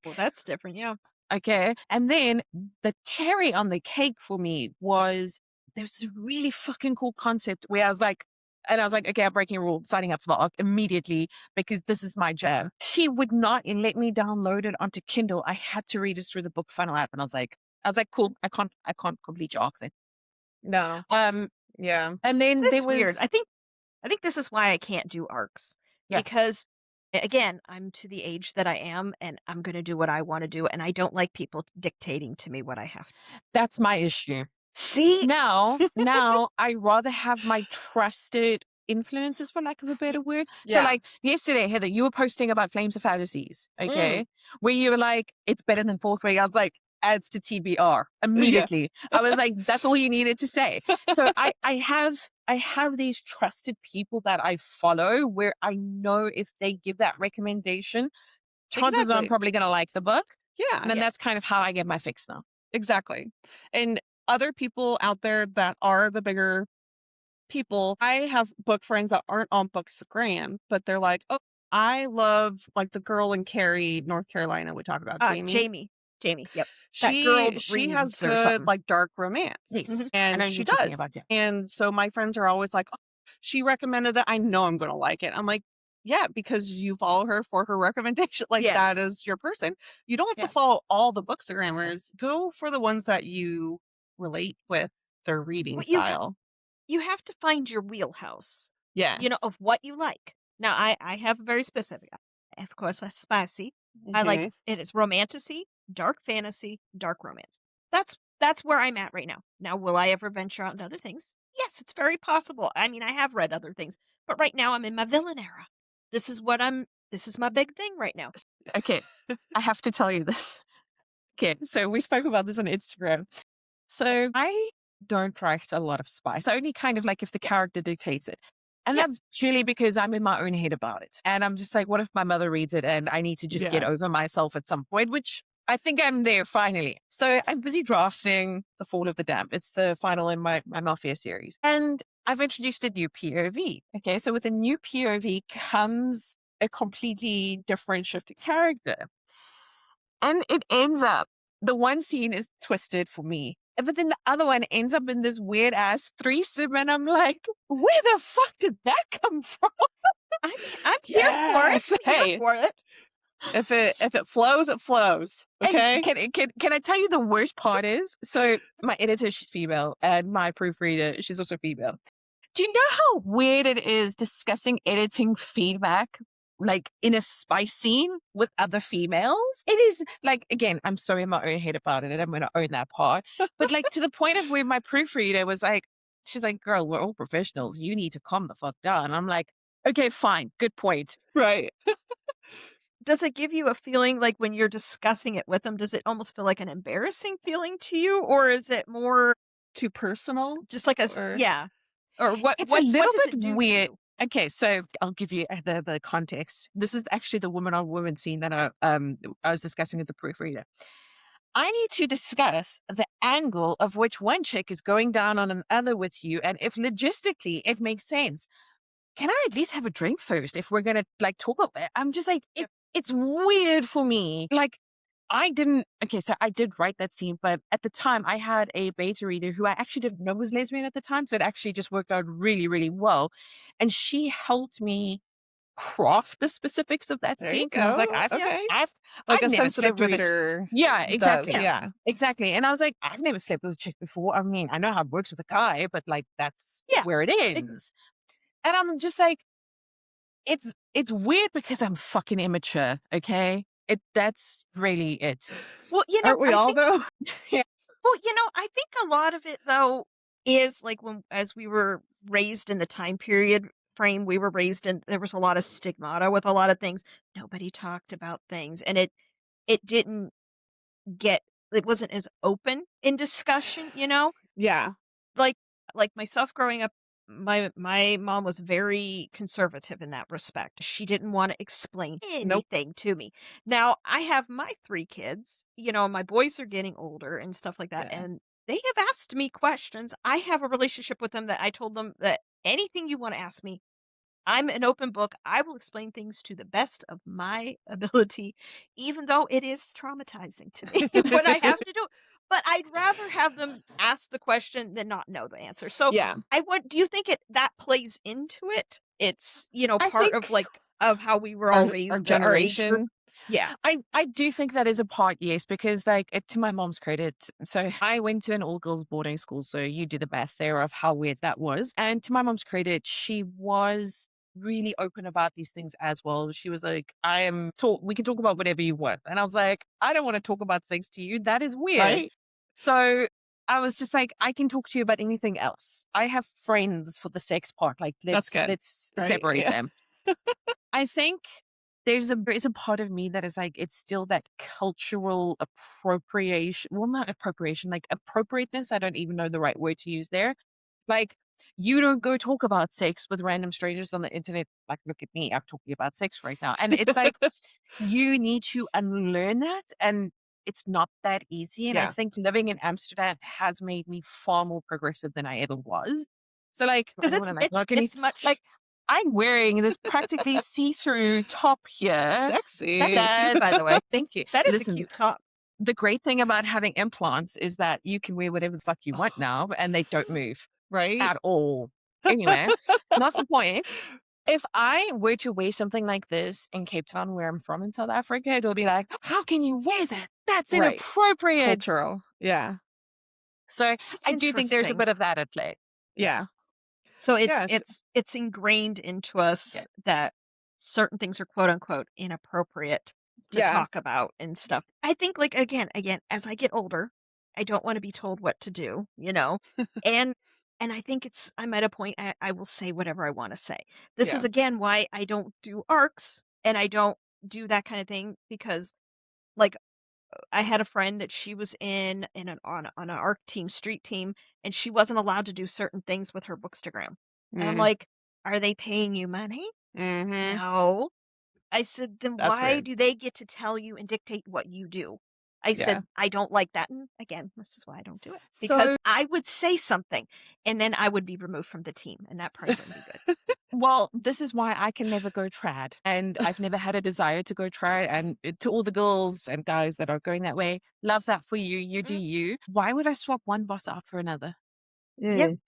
Well, that's different. Yeah. okay. And then the cherry on the cake for me was there's this really fucking cool concept where I was like, okay, I'm breaking a rule, signing up for the arc immediately because this is my jam. She would not let me download it onto Kindle. I had to read it through the book funnel app, and I was like, cool, I can't complete your arc then. No. Um, Yeah. and then there It's weird. was, I think this is why I can't do arcs yeah, because again, I'm to the age that I am and I'm going to do what I want to do and I don't like people dictating to me what I have. that's my issue. See? Now I rather have my trusted influences, for lack of a better word. So Yeah. like yesterday, Heather, you were posting about Flames of Phantasies, Mm. okay? Where you were like, it's better than Fourth Wing. I was like, adds to TBR Yeah. immediately. I was like, that's all you needed to say. So I have these trusted people that I follow where I know if they give that recommendation, chances are I'm Exactly. probably gonna like the book. Yeah. And then Yes. that's kind of how I get my fix now. Exactly. And other people out there that are the bigger people, I have book friends that aren't on Bookstagram, but they're like, oh, I love like the girl in Cary, North Carolina. We talked about Jamie. Jamie. Yep. That girl She has reads or good something. like dark romance, Yes. I and know she you're talking does. about, yeah. And so my friends are always like, oh, she recommended it. I know I'm going to like it. I'm like, yeah, because you follow her for her recommendation. Like that Yes. is your person. You don't have Yeah. to follow all the Bookstagrammers. Go for the ones that you relate with their reading Well, style. you have to find your wheelhouse, Yeah. of what you like. Now, I have a very specific, of course, that's spicy. I like Mhm. it is romantasy, dark fantasy, dark romance. That's where I'm at right now. Now, will I ever venture out into other things? Yes, it's very possible. I mean, I have read other things, but right now I'm in my villain era. This is my big thing right now. Okay, I have to tell you this. Okay, so we spoke about this on Instagram. So I don't write a lot of spice. I only kind of like if the character dictates it. And Yeah. that's purely because I'm in my own head about it. And I'm just like, what if my mother reads it and I need to just get Yeah. over myself at some point, which I think I'm there finally. So I'm busy drafting The Fall of the Damned. It's the final in my Mafia series. And I've introduced a new POV. Okay. So with a new POV comes a completely different shift of character. And it ends up, the one scene is twisted for me. But then the other one ends up in this weird ass threesome. And I'm like, where the fuck did that come from? I'm here for it. Yes. I'm here Hey, for it. if it flows, it flows. And Okay. can I tell you the worst part is? So my editor, she's female, and my proofreader, she's also female. Do you know how weird it is discussing editing feedback like in a spice scene with other females? It is like, again, I'm so in my own head about it and I'm going to own that part. But like to the point of where my proofreader was like, she's like, girl, we're all professionals. You need to calm the fuck down. And I'm like, okay, fine. Good point. Right. Does it give you a feeling like when you're discussing it with them, does it almost feel like an embarrassing feeling to you? Or is it more Too personal just like or yeah. Or It's a what little does bit it do to weird. you? Okay, so I'll give you the context. This is actually the woman on woman scene that I was discussing with the proofreader. I need to discuss the angle of which one chick is going down on another with you, and if logistically it makes sense. Can I at least have a drink first if we're gonna like talk about it? I'm just like it's weird for me. Like I didn't okay, so I did write that scene, but at the time I had a beta reader who I actually didn't know was lesbian at the time. So it actually just worked out really, really well. And she helped me craft the specifics of that there you scene because I was like, go. Okay. I've Like I've a never slept sensitive with a reader yeah, does. exactly. Yeah. Exactly. And I was like, I've never slept with a chick before. I mean, I know how it works with a guy, but like that's Yeah. where it ends. And I'm just like, it's weird because I'm fucking immature, okay? That's really it. Well, Aren't we I all think though? Yeah. well, I think a lot of it though is like when as we were raised in the time period frame we were raised in, there was a lot of stigmata with a lot of things. Nobody talked about things and it didn't get it wasn't as open in discussion, Yeah. like myself growing up, my mom was very conservative in that respect. She didn't want to explain Nope. anything to me. Now, I have my 3 kids, my boys are getting older and stuff like that, Yeah. and they have asked me questions. I have a relationship with them that I told them that anything you want to ask me, I'm an open book. I will explain things to the best of my ability, even though it is traumatizing to me when I have to do it. But I'd rather have them ask the question than not know the answer. So Yeah. I want do you think that plays into it? It's, I part think of of how we were all Our raised, our age group. generation. Yeah. I do think that is a part, yes, because like to my mom's credit, so I went to an all girls boarding school, so you do the math there of how weird that was. And to my mom's credit, she was really open about these things as well. She was like, we can talk about whatever you want. And I was like, I don't want to talk about sex to you. That is weird. Right? So I was just like, I can talk to you about anything else. I have friends for the sex part. Like That's good. let's Right? separate Yeah. them. I think there is a part of me that is like it's still that cultural appropriation. Well, not appropriation, like appropriateness. I don't even know the right word to use there. Like you don't go talk about sex with random strangers on the internet. Like, look at me, I'm talking about sex right now, and it's like you need to unlearn that, and it's not that easy. And I Yeah. think living in Amsterdam has made me far more progressive than I ever was. So, like, I Because don't want to like look any it's much like I'm wearing this practically see-through top here. that is Sexy. cute, That by the way. thank you. That is a Listen, cute top. the great thing about having implants is that you can wear whatever the fuck you want now, and they don't move Right? at all. Anyway, not the point. If I were to wear something like this in Cape Town, where I'm from in South Africa, it'll be like, how can you wear that? That's Right. inappropriate. Cultural. Yeah. So It's I do think there's a interesting. bit of that at play. Yeah. So Yeah. it's ingrained into Yeah. us that certain things are quote unquote inappropriate to Yeah. talk about and stuff. I think like again, as I get older, I don't want to be told what to do, And I think I'm at a point I will say whatever I want to say. This Yeah. is again why I don't do arcs and I don't do that kind of thing because like I had a friend that she was in an ARC team, street team, and she wasn't allowed to do certain things with her bookstagram. And I'm Mm. like, "Are they paying you money?" Mhm. "No." I said, "Then That's why weird. do they get to tell you and dictate what you do?" I Yeah. said, "I don't like that." And again, this is why I don't do it because So, I would say something and then I would be removed from the team and that probably wouldn't be good. well, this is why I can never go trad. And I've never had a desire to go trad. And to all the girls and guys that are going that way, love that for you. You do Mm, you. Why would I swap one boss out for another? yep, Mm.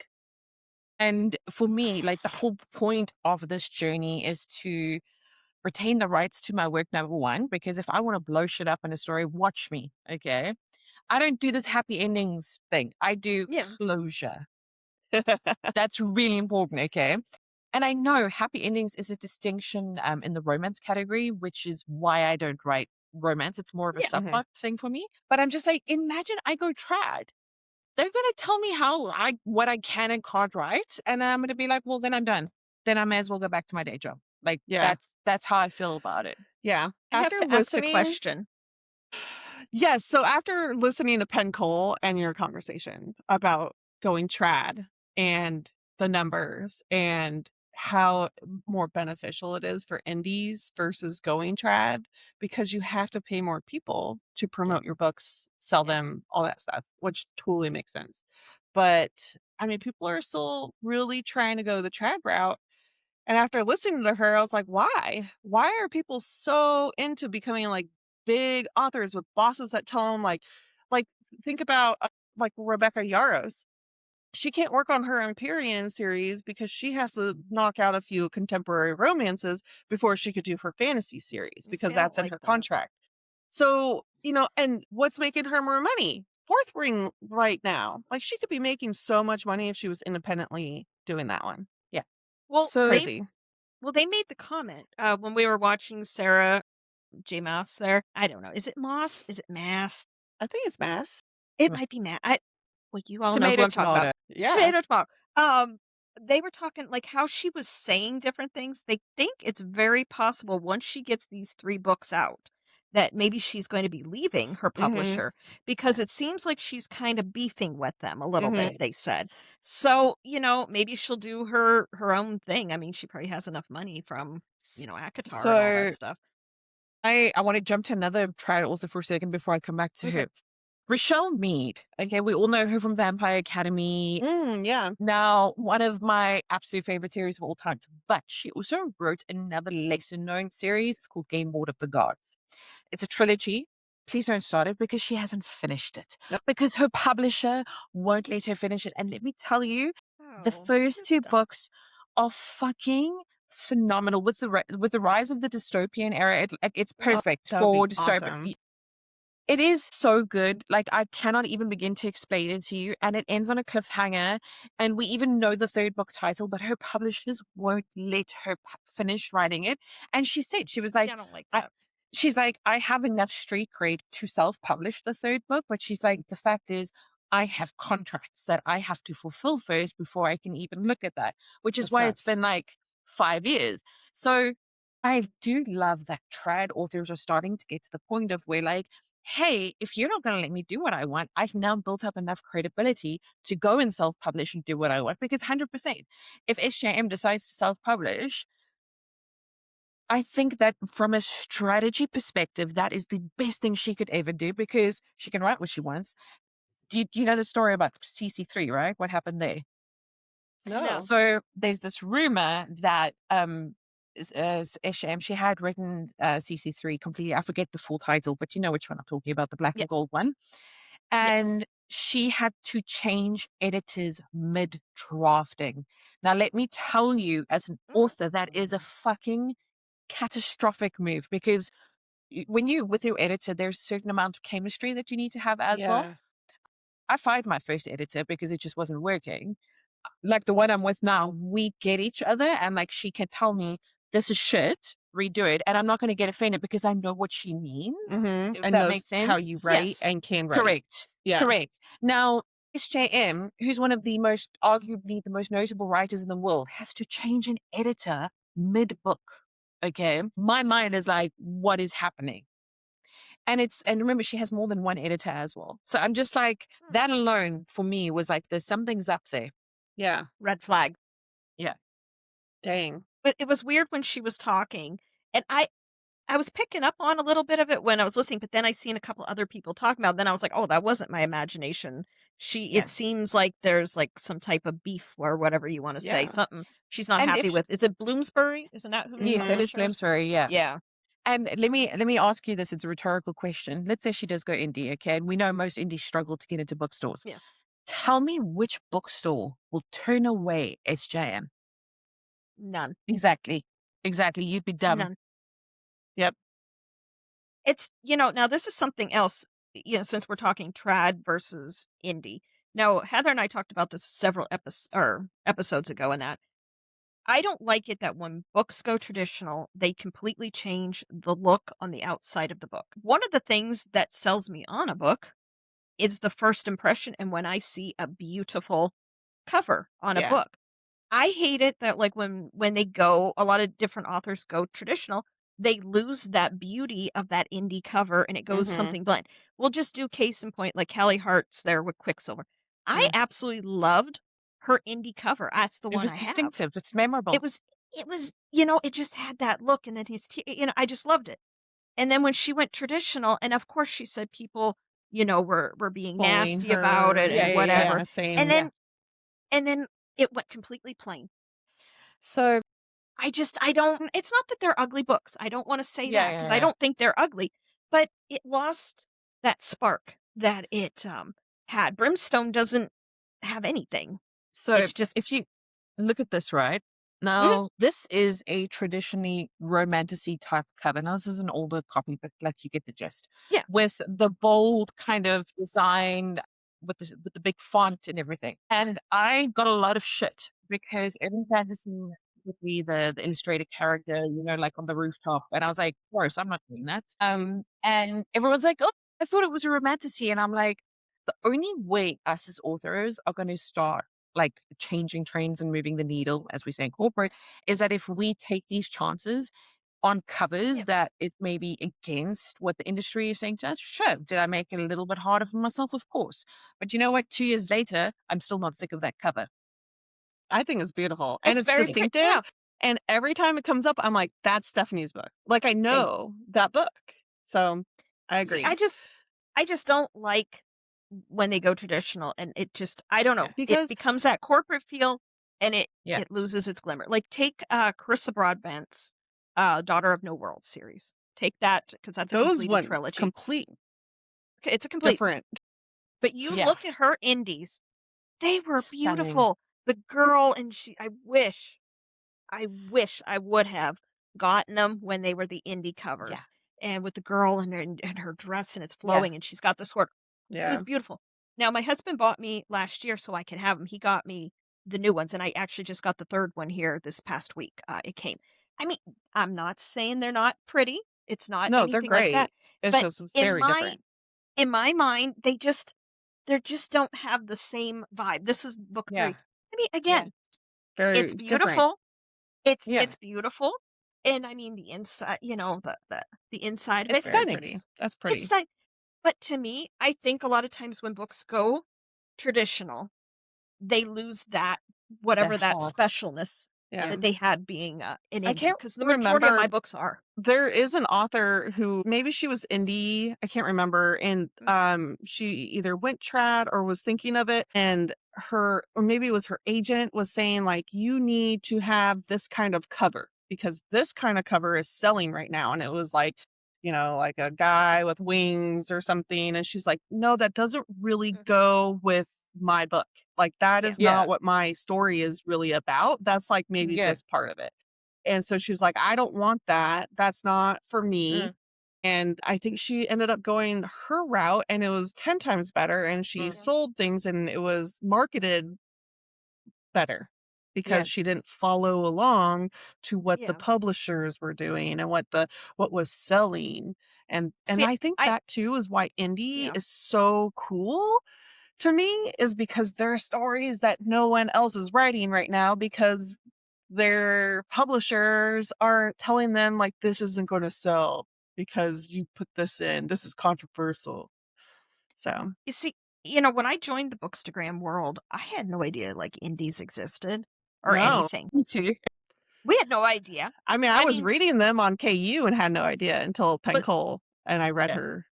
And for me, like the whole point of this journey is to retain the rights to my work, number one, because if I want to blow shit up in a story, watch me. Okay. I don't do this happy endings thing. I do yeah, closure. That's really important. Okay. And I know happy endings is a distinction in the romance category, which is why I don't write romance. It's more of a yeah, Mhm. subplot thing for me. But I'm just like, imagine I go trad. They're gonna tell me how I what I can and can't write, and I'm gonna be like, well, then I'm done. Then I may as well go back to my day job. Like Yeah. that's how I feel about it. Yeah. I have After to ask a listening question. Yes, so after listening to Penn Cole and your conversation about going trad and the numbers and how more beneficial it is for indies versus going trad because you have to pay more people to Yeah, promote your books, sell yeah, them, all that stuff, which totally makes sense. But I mean, people are still really trying to go the trad route. And after listening to her, I was like, why? Why are people so into becoming like big authors with bosses that tell them like think about like Rebecca Yarros. She can't work on her Empyrean series because she has to knock out a few contemporary romances before she could do her fantasy series you see, because I don't that's in like her that. contract. So, and what's making her more money? Fourth Ring right now. Like she could be making so much money if she was independently doing that one. Yeah. Well, So Crazy. they made the comment, when we were watching Sarah J. Maas there. I don't know. Is it Moss? Is it Mass? I think it's mass. It might be Matt. Well, you all know who tomato, I'm talking about. tomato. Yeah. Tomato, tomato. Um, they were talking like how she was saying different things. They think it's very possible once she gets these 3 books out that maybe she's going to be leaving her Mhm. publisher because it seems like she's kind of beefing with them a little Mhm. bit, they said. So, maybe she'll do her own thing. I mean, she probably has enough money from, S- ACOTAR and all that So stuff. I want to jump to another trad author for a second before I come back to Okay. her. Rochelle Mead. Okay, we all know her from Vampire Academy. Yeah. Now, one of my absolute favorite series of all time. But she also wrote another lesser known series. It's called Game Board of the Gods. It's a trilogy. Please don't start it because she hasn't finished it. Nope. Because her publisher won't let her finish it. And let me tell you, the Oh, first that's two dumb. books are fucking phenomenal. With the rise of the dystopian era, it's Oh, perfect that would be for dystopian. awesome. It is so good. Like, I cannot even begin to explain it to you. And it ends on a cliffhanger. And we even know the third book title, but her publishers won't let her finish writing it. And she said, she was See, like, I don't like I, that. she's like, I have enough street cred to self publish the third book. But she's like, the fact is, I have contracts that I have to fulfill first before I can even look at that, which is That why it's sucks. been like 5 years. So I do love that trad authors are starting to get to the point of where, like, hey, if you're not going to let me do what I want, I've now built up enough credibility to go and self publish and do what I want. Because 100%, if SJM decides to self publish, I think that from a strategy perspective, that is the best thing she could ever do because she can write what she wants. Do you know the story about CC3, right? What happened there? No. No. So there's this rumor that she had written CC3 completely. I forget the full title, but you know which one I'm talking about, the black and Yes. gold one. Yes. And she had to change editors mid drafting. Now, let me tell you, as an author, that is a Mm. fucking catastrophic move because when you with your editor, there's a certain amount of chemistry that you need to have as well. Yeah. I fired my first editor because it just wasn't working. Like the one I'm with now, we get each other and like she can tell me this is shit, redo it. And I'm not going to get offended because I know what she means, if And that knows makes how sense. you write Yes. and can write. Correct. Yeah. Correct. Now, SJM, who's one of the most, arguably the most notable writers in the world, has to change an editor mid book. Okay. My mind is like, what is happening? And remember, she has more than one editor as well. So I'm just like, Hmm. that alone for me was like, there's something's up there. Yeah. Red flag. Yeah. Dang. But it was weird when she was talking, and I was picking up on a little bit of it when I was listening, but then I seen a couple other people talking about it, then I was like, "Oh, that wasn't my imagination." It Yeah. seems like there's, like, some type of beef or whatever you wanna say, Yeah. something she's not And happy if with. Is it Bloomsbury? Isn't that who yes, it Mhm. is publishers? Bloomsbury, yeah. Yeah. And let me ask you this, it's a rhetorical question. Let's say she does go indie, okay? And we know most indies struggle to get into bookstores. Yeah. Tell me which bookstore will turn away SJM. None. Exactly. Exactly. You'd be dumb. None. Yep. It's now this is something else, since we're talking trad versus indie. Now, Heather and I talked about this several episodes ago, and that I don't like it that when books go traditional, they completely change the look on the outside of the book. One of the things that sells me on a book is the first impression, and when I see a beautiful cover on a Yeah. book. I hate it that, like, when they go a lot of different authors go traditional, they lose that beauty of that indie cover and it goes Mhm. something bland. We'll just do case in point, like Callie Hart's there with Quicksilver. I Mm. absolutely loved her indie cover. That's the It one was I have. distinctive. It's It memorable. was it was, it just had that look, and then I just loved it. And then when she went traditional, and of course she said people, were being Pulling nasty about her it Yeah, and yeah, yeah. whatever. yeah, And same. Yeah. then it went completely plain. So, I don't it's not that they're ugly books, I don't wanna say yeah, that yeah, because I yeah. don't think they're ugly, but it lost that spark that it, had. Brimstone doesn't have anything. So It's just if you look at this, right? mhm, Now, this is a traditionally romantasy type cover. Now, this is an older copy, but like you get the gist. yeah, With the bold kind of design with the big font and everything. And I got a lot of shit because every fantasy would be the illustrated character, like on the rooftop. And I was like, gross, I'm not doing that. And everyone's like, oh, I thought it was a romantasy. And I'm like, the only way us as authors are going to start like changing trends and moving the needle, as we say in corporate, is that if we take these chances on covers yeah. that is maybe against what the industry is saying to us, sure. Did I make it a little bit harder for myself? Of course. But you know what? 2 years later, I'm still not sick of that cover. I think it's beautiful, and It's it's very pretty. distinctive, Yeah. and every time it comes up, I'm like, "That's Stephanie's book." Like, I See know that book. So, I see, agree. I just don't like when they go traditional, and it just I don't know, Yeah. it Because becomes that corporate feel, and Yeah. it loses its glimmer. Like, take, Carissa Broadbent's, Daughter of No World series. Take that because that's a those completed went trilogy. complete It's a complete one. different. But you Yeah. look at her indies, they were Stunning. beautiful. The girl and I wish I would have gotten them when they were the indie Yeah. covers, and with the girl and her dress, and it's Yeah. flowing, and she's got the sword. It Yeah. was beautiful. Now, my husband bought me last year so I could have them. He got me the new ones, and I actually just got the 3rd one here this past week. It came. I mean, I'm not saying they're not pretty. It's not No, they're anything like that. great. It's But just in very my different. in my mind, they just don't have the same vibe. This is book Yeah. 3. I mean, Yeah. again, it's Very different. beautiful. It's Yeah. it's beautiful, and I mean the inside, the inside of It's it, Very stunning. pretty. That's it's pretty. nice. But to me, I think a lot of times when books go traditional, they lose that That whatever that heart. specialness Yeah. Yeah. that they had being, an I indie, can't because the majority of remember my books are. there is an author who maybe she was indie, I can't remember, and Mm, she either went trad or was thinking of it, and her or maybe it was her agent was saying like you need to have this kind of cover because this kind of cover is selling right now, and it was like like a guy with wings or something, and she's like, no, that doesn't really mhm. go with my book. Like that Yeah. is Yeah. not what my story is really about. That's like maybe Yeah. this part of it. And so she's like, "I don't want that. That's not for me." Mm. And I think she ended up going her route and it was 10 times better and she Mm. Yeah. sold things and it was marketed better Yeah. because she didn't follow along to what the Yeah. publishers were doing and what was selling. And See, I think I that too is why indie yeah. is so cool to me is because there are stories that no one else is writing right now because their publishers are telling them like this isn't going to sell because you put this in. This is controversial. So, You see, when I joined the Bookstagram world, I had no idea, like, indies existed or no. anything. Me too. We had no idea. I mean, I I was mean, reading them on KU and had no idea until but Pencole, and I read Yeah. her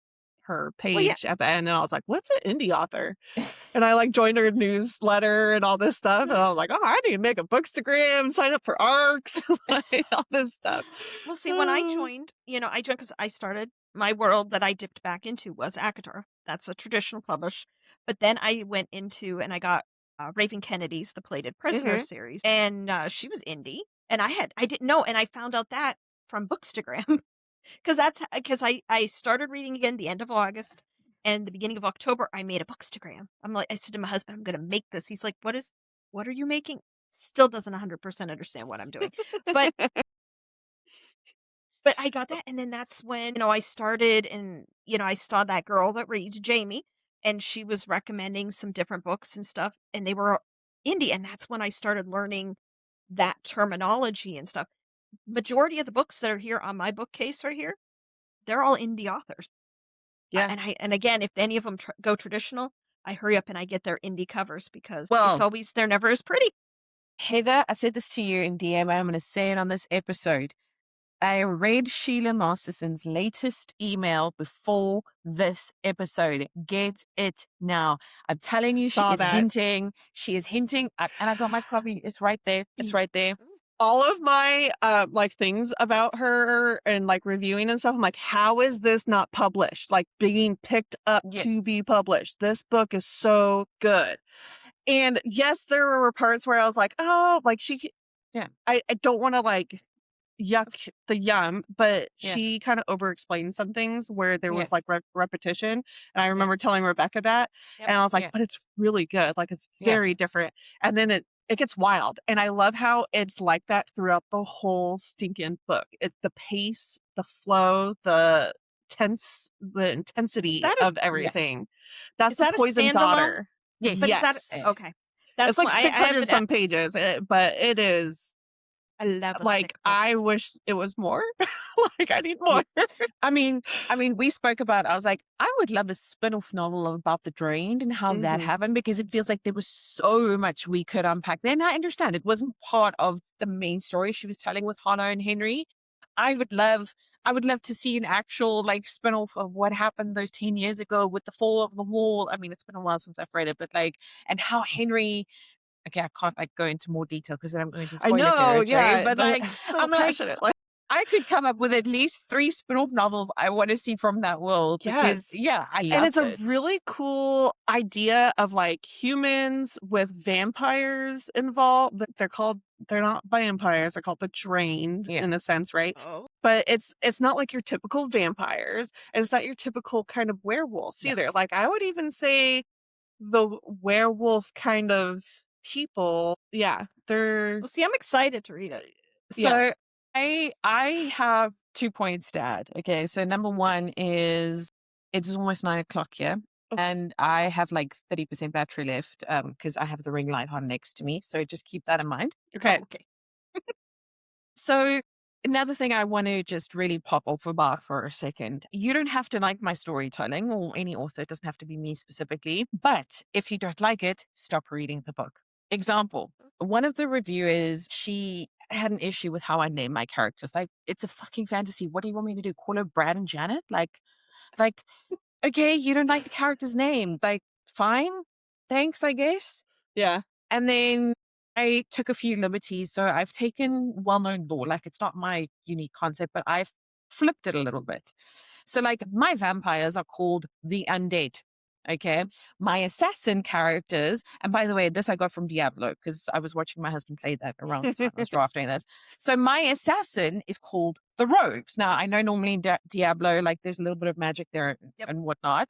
well, yeah. page at the end, and I was like, "What's an indie author?" And I like joined her newsletter and all this stuff, and I was like, "Oh, I need to make a bookstagram, sign up for ARCs, like all this stuff." Well, see, when I joined, I joined because I started my world that I dipped back into was ACOTAR. That's a traditional publish. But then I went into and I got Raven Kennedy's The Plated Prisoner Mhm. series, and she was indie, and I didn't know, and I found out that from Bookstagram because I started reading again the end of August, and the beginning of October I made a Bookstagram. I said to my husband, I'm going to make this. He's like, what are you making? Still doesn't 100% understand what I'm doing, but I got that, and then that's when, I started and, I saw that girl that reads, Jamie, and she was recommending some different books and stuff, and they were indie, and that's when I started learning that terminology and stuff. Majority of the books that are here on my bookcase right here, they're all indie authors. Yeah. And again, if any of them go traditional, I hurry up and I get their indie covers because Well, they're never as pretty. Heather, I said this to you in DM, and I'm going to say it on this episode. I read Sheila Masterson's latest email before this episode. Get it now. I'm telling you, she Saw is that. hinting. She is hinting. And I got my copy. It's right there. It's right there. All of my like things about her and like reviewing and stuff, I'm like, how is this not published? Like being picked up Yeah. to be published. This book is so good. And yes, there were parts where I was like, oh, like Yeah. I don't want to like yuck the yum, but Yeah. she kind of over explained some things where there Yeah. was like repetition. And I remember telling Rebecca that, Yep. and I was like, Yeah. but it's really good. Like it's Yeah. very different. And then it gets wild. And I love how it's like that throughout the whole stinking book. It's the pace, the flow, the intensity that of Yeah. everything. That's is the that a Poison standalone? Daughter. Yes. But is that Yes. okay? It's That's like why I 600 haven't. some pages, but it is I love a like, thick book. I wish it was more. Like, I need Yeah. more. I mean, we spoke about, I was like, I would love a spin-off novel about The Drained and how that Mhm. happened, because it feels like there was so much we could unpack there. And I understand it wasn't part of the main story she was telling with Hannah and Henry. I would love to see an actual like spin-off of what happened those 10 years ago with the fall of the wall. I mean, it's been a while since I've read it, but like, and how Henry, okay, I can't like go into more detail because then I'm going to I spoil it know, territory. yeah, But but like, I'm so I'm like, passionate, like I could come up with at least 3 spin-off novels I want to see from that world because, yes. yeah, I And it's loved a it. really cool idea of, like, humans with vampires involved. They're not vampires, they're called the Drained Yeah. in a sense, right? Oh. But it's not like your typical vampires, and it's not your typical kind of werewolves No. either. Like, I would even say the werewolf kind of people, yeah, they're Well, see, I'm excited to read it. yeah. So I have 2 points to add. Okay, so number 1 is it's almost 9 o'clock here, Okay. and I have like 30% battery left because I have the ring light on next to me. So just keep that in mind. Okay. Oh, okay. So another thing I want to just really pop off about for a second. You don't have to like my storytelling or any author. It doesn't have to be me specifically. But if you don't like it, stop reading the book. Example, one of the reviewers, she had an issue with how I name my characters. Like, it's a fucking fantasy. What do you want me to do? Call her Brad and Janet? Like, okay, you don't like the character's name. Like, fine. Thanks, I guess. Yeah. And then I took a few liberties. So I've taken well-known lore, like it's not my unique concept, but I've flipped it a little bit. So like my vampires are called the undead. Okay. My assassin characters, and by the way, this I got from Diablo because I was watching my husband play that around the time I was drafting this. So my assassin is called the rogues. Now I know normally in Diablo, like there's a little bit of magic there Yep. and whatnot.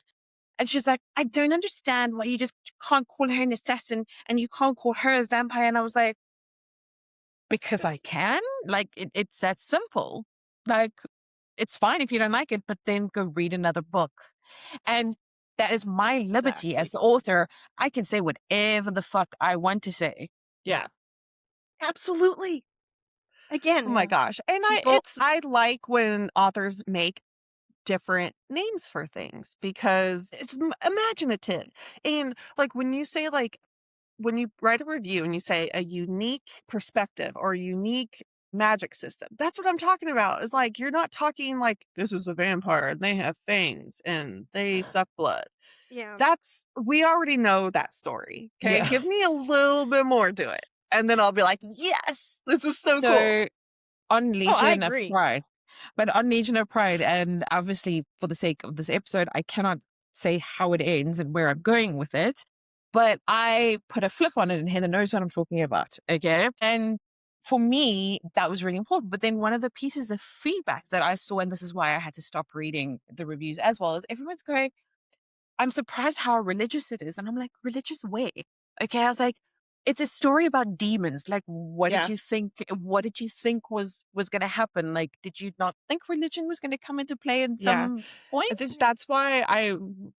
And she's like, I don't understand why you just can't call her an assassin and you can't call her a vampire. And I was like, because I can. Like, it's that simple. Like, it's fine if you don't like it, but then go read another book. And that is my liberty as the author. I can say whatever the fuck I want to say. Yeah. Absolutely. Again, Oh my gosh. And people- I like when authors make different names for things because it's imaginative. And like when you say like when you write a review and you say a unique perspective or a unique magic system. That's what I'm talking about. It's like, you're not talking like, this is a vampire and they have fangs and they suck blood. Yeah. We already know that story. Okay. Yeah. Give me a little bit more to it. And then I'll be like, yes, this is so cool. So on Oh, I Legion of agree. Pride, but on Legion of Pride, and obviously for the sake of this episode, I cannot say how it ends and where I'm going with it, but I put a flip on it and Heather knows what I'm talking about. Okay. And for me, that was really important. But then one of the pieces of feedback that I saw, and this is why I had to stop reading the reviews as well, is everyone's going, I'm surprised how religious it is. And I'm like, religious way. Okay. I was like, it's a story about demons. Like, what did Yeah. you think? What did you think was going to happen? Like, did you not think religion was going to come into play at Yeah. some I point? think that's why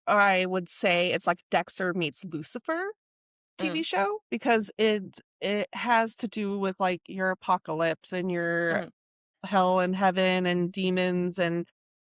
I would say it's like Dexter meets Lucifer Mm, TV show, because it has to do with like your apocalypse and your mm, hell and heaven and demons and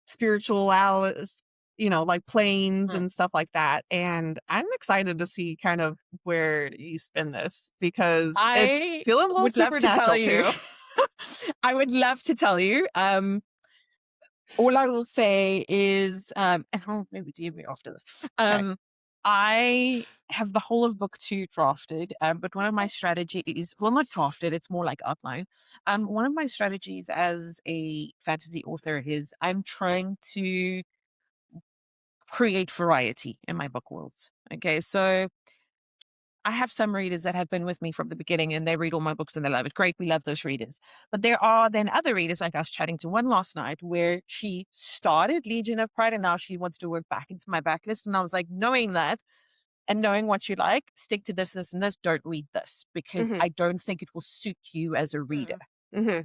spiritual alice, like planes mm. and stuff like that. And I'm excited to see kind of where you spin this, because it's I feeling a little would love to tell supernatural you. too. I would love to tell you. All I will say is, and I'll maybe DM you after this. Okay. I have the whole of book 2 drafted, but one of my strategies, well, not drafted, it's more like outline. One of my strategies as a fantasy author is I'm trying to create variety in my book worlds. Okay, so I have some readers that have been with me from the beginning and they read all my books and they love it. Great, we love those readers. But there are then other readers, like I was chatting to one last night, where she started Legion of Pride and now she wants to work back into my backlist. And I was like, knowing that and knowing what you like, stick to this, this, and this. Don't read this because Hmm. I don't think it will suit you as a reader. Mm. Hmm.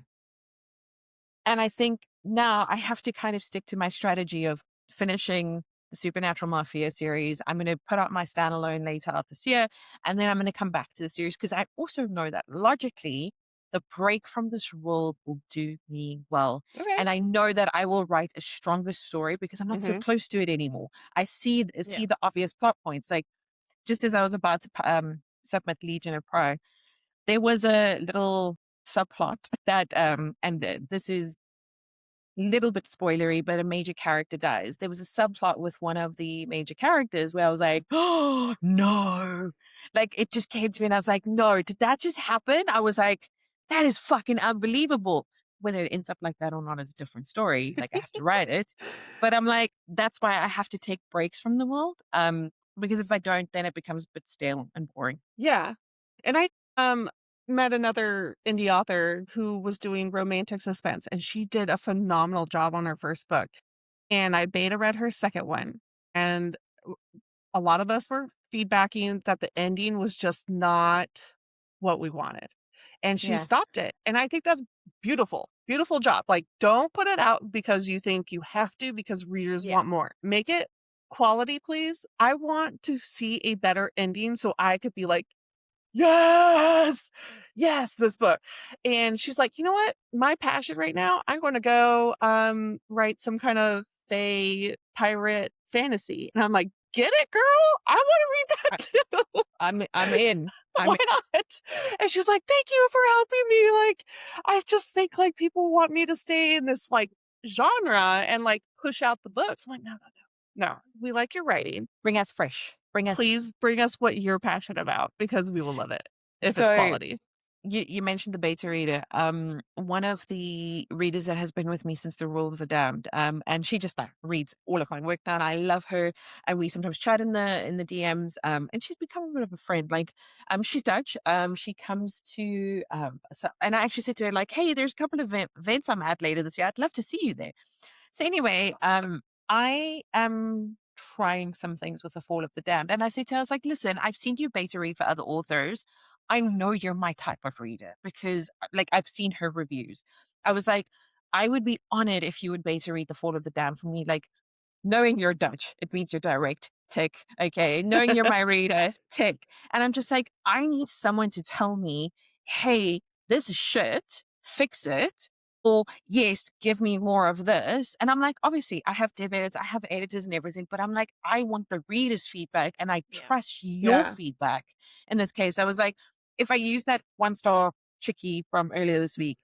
And I think now I have to kind of stick to my strategy of finishing the Supernatural Mafia series. I'm going to put out my standalone later out this year, and then I'm going to come back to the series because I also know that logically, the break from this world will do me well. Okay. And I know that I will write a stronger story because I'm not so Hmm. close to it anymore. I see Yeah. the obvious plot points. Like just as I was about to submit Legion of Pride, there was a little subplot that this is little bit spoilery, but a major character dies. There was a subplot with one of the major characters where I was like, oh no. Like it just came to me and I was like, no, did that just happen? I was like, that is fucking unbelievable. Whether it ends up like that or not is a different story. Like I have to write it. But I'm like, that's why I have to take breaks from the world. Because if I don't, then it becomes a bit stale and boring. Yeah. And I met another indie author who was doing romantic suspense, and she did a phenomenal job on her first book. And I beta read her second one. And a lot of us were feedbacking that the ending was just not what we wanted. And she Yeah. stopped it. And I think that's beautiful. Beautiful job. Like, don't put it out because you think you have to, because readers Yeah. want more. Make it quality, please. I want to see a better ending so I could be like, yes, yes, this book. And she's like, you know what? My passion right now, I'm going to go write some kind of fae pirate fantasy. And I'm like, get it, girl? I want to read I, that too. I'm in. Why not? And she's like, thank you for helping me. Like, I just think like people want me to stay in this like genre and like push out the books. I'm like, no, no, no. No, we like your writing. Bring us fresh. Bring us. Please bring us what you're passionate about, because we will love it if it's So quality. you mentioned the beta reader. One of the readers that has been with me since the Rule of the Damned. And she just like reads all of my work now. And I love her. And we sometimes chat in the DMs. And she's become a bit of a friend. Like, she's Dutch. She comes to and I actually said to her, like, hey, there's a couple of events I'm at later this year. I'd love to see you there. So anyway, I am trying some things with the Fall of the Damned. And I said to her, I was like, listen, I've seen you beta read for other authors. I know you're my type of reader because like I've seen her reviews. I was like, I would be honored if you would beta read the Fall of the Damned for me. Like knowing you're Dutch, it means you're direct. Tick. Okay. Knowing you're my reader, tick. And I'm just like, I need someone to tell me, hey, this is shit, fix it. Or yes, give me more of this. And I'm like, obviously, I have dev editors, I have editors and everything, but I'm like, I want the reader's feedback and I Yeah. trust your Yeah. feedback. In this case, I was like, if I use that 1-star chickie from earlier this week,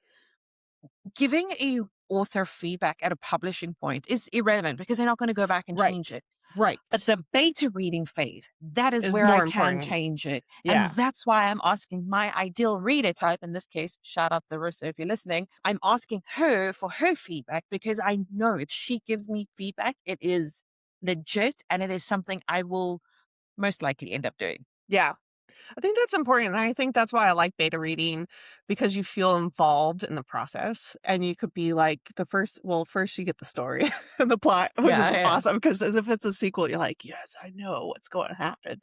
giving a author feedback at a publishing point is irrelevant because they're not going to go back and change Right. it. Right. But the beta reading phase, that is Is where I more can important. change it. And Yeah. that's why I'm asking my ideal reader type, in this case, shout out Larissa if you're listening, I'm asking her for her feedback because I know if she gives me feedback, it is legit and it is something I will most likely end up doing. Yeah. I think that's important. And I think that's why I like beta reading because you feel involved in the process and you could be like first you get the story and the plot, which is Yeah. awesome because as if it's a sequel, you're like, yes, I know what's going to happen.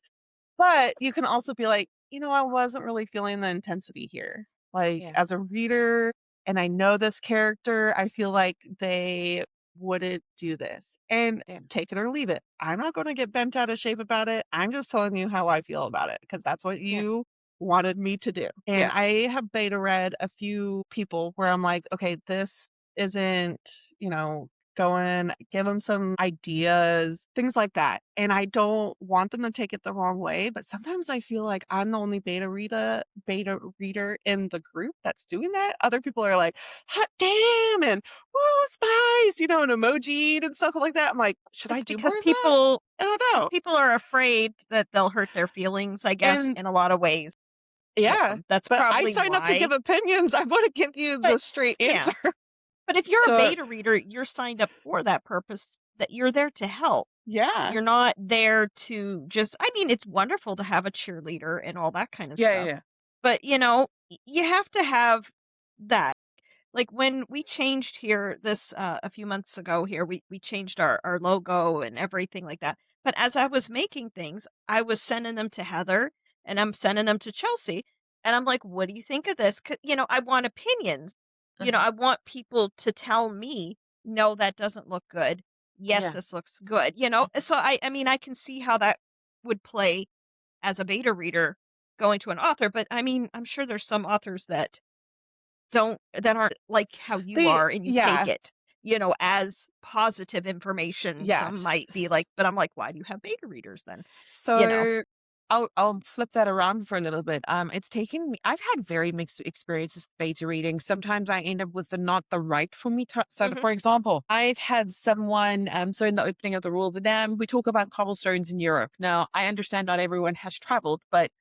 But you can also be like, I wasn't really feeling the intensity here. Like Yeah. as a reader, and I know this character, I feel like they wouldn't do this. And Yeah. take it or leave it. I'm not going to get bent out of shape about it. I'm just telling you how I feel about it because that's what Yeah. you wanted me to do. And Yeah. I have beta read a few people where I'm like, okay, this isn't, give them some ideas, things like that. And I don't want them to take it the wrong way, but sometimes I feel like I'm the only beta reader in the group that's doing that. Other people are like, hot damn, and woo, spice, and emoji and stuff like that. I'm like, should I It's do more because of that? I don't know. people are afraid that they'll hurt their feelings, I guess, And in a lot of ways. yeah, That's but I probably signed up to why. give opinions. I want to give you But the straight yeah. answer. But if you're a So, beta reader, you're signed up for that purpose, that you're there to help. Yeah. You're not there to just, I mean, it's wonderful to have a cheerleader and all that kind of stuff. yeah. But, you have to have that. Like when we changed here this a few months ago here, we changed our logo and everything like that. But as I was making things, I was sending them to Heather and I'm sending them to Chelsea. And I'm like, what do you think of this? I want opinions. Mhm. I want people to tell me, no, that doesn't look good. Yes, Yeah. this looks good. So I mean, I can see how that would play as a beta reader going to an author. But I mean, I'm sure there's some authors that aren't like how you They are and you take yeah. it, as positive information. Some Yes. might be like, but I'm like, why do you have beta readers then? You know? So I'll flip that around for a little bit. It's taken me. I've had very mixed experiences with beta reading. Sometimes I end up with the not the right for me. So, Mhm. for example, I've had someone. So in the opening of the Rule of the Dam, we talk about cobblestones in Europe. Now, I understand not everyone has traveled, but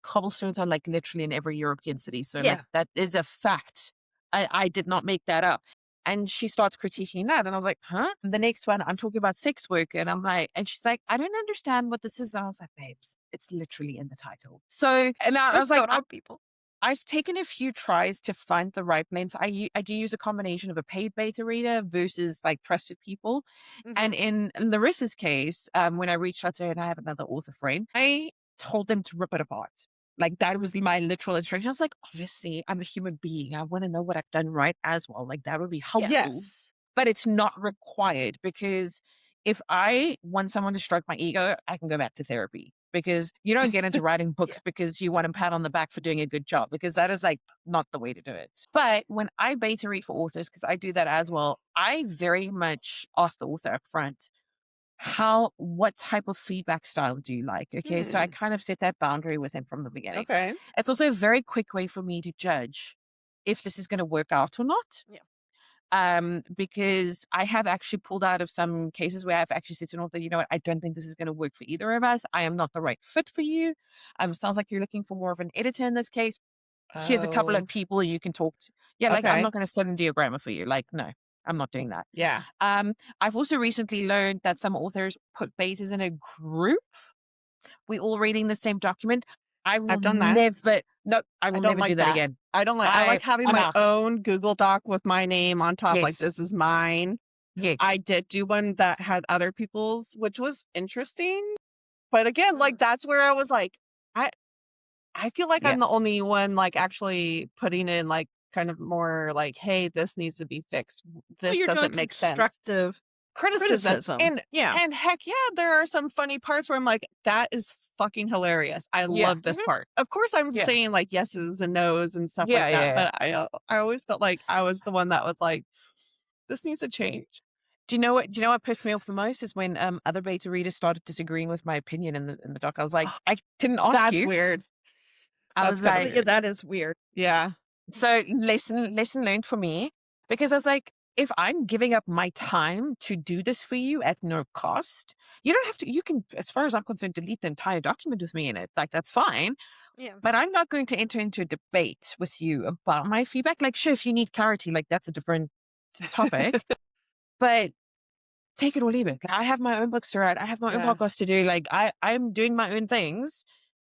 cobblestones are like literally in every European city. So like Yeah. that is a fact. I did not make that up. And she starts critiquing that. And I was like, huh? And the next one, I'm talking about sex work. And I'm like, and she's like, I don't understand what this is. And I was like, babes, it's literally in the title. So, and I was What's like, going on, people? I've taken a few tries to find the right blend. So I do use a combination of a paid beta reader versus like trusted people. Hmm. And in Larissa's case, when I reached out to her and I have another author friend, I told them to rip it apart. Like that was my literal instruction. I was like, obviously, I'm a human being. I want to know what I've done right as well. Like that would be Yeah. helpful, Yes. but it's not required because if I want someone to stroke my ego, I can go back to therapy because you don't get into writing Yeah. books because you want a pat on the back for doing a good job because that is like not the way to do it. But when I beta read for authors, because I do that as well, I very much ask the author up front, what type of feedback style do you like? Okay. So I Hmm. kind of set that boundary with him from the beginning. Okay. It's also a very quick way for me to judge if this is going to work out or not. Yeah. Because I have actually pulled out of some cases where I've actually said to an author, you know what, I don't think this is going to work for either of us. I am not the right fit for you. Sounds like you're looking for more of an editor in this case. Here's a couple of Oh, people you can talk to. Yeah, like I'm okay. not going to send a diagrammer for you. Like, no, I'm not doing that. Yeah. I've also recently learned that some authors put bases in a group. We all reading the same document. I will I've done that. never, no, I I will don't never do like that that. again. I like having I'm my out. own Google Doc with my name on top, like, Yes. this is mine. Yes. I did do one that had other people's, which was interesting. But again, like, Mm. that's where I was like, I I feel like Yeah. I'm the only one, like, actually putting in, like, kind of more like, "Hey, this needs to be fixed. Well, This you're doing doesn't make sense." constructive Criticism. criticism. And Yeah. heck yeah, there are some funny parts where I'm like, "That is fucking hilarious. I Yeah. love this Hmm. part." Of course, I'm Yeah. saying, like, yeses and nos and stuff like Yeah. that, Yeah. but I always felt like I was the one that was like, "This needs to change." Do you know what pissed me off the most is when other beta readers started disagreeing with my opinion in the doc. I was like, I didn't ask That's you. weird. I That's was kinda Well, like, yeah, weird. that is weird. Yeah. so lesson learned for me. because I was like, if I'm giving up my time to do this for you at no cost, you don't have to, you can, as far as I'm concerned, delete the entire document with me in it. Like, that's fine. Yeah. But I'm not going to enter into a debate with you about my feedback. Like, sure, if you need clarity, like, that's a different topic. But take it or leave it. Like, I have my own books to write. I have my own Yeah. podcast to do. Like, I'm doing my own things.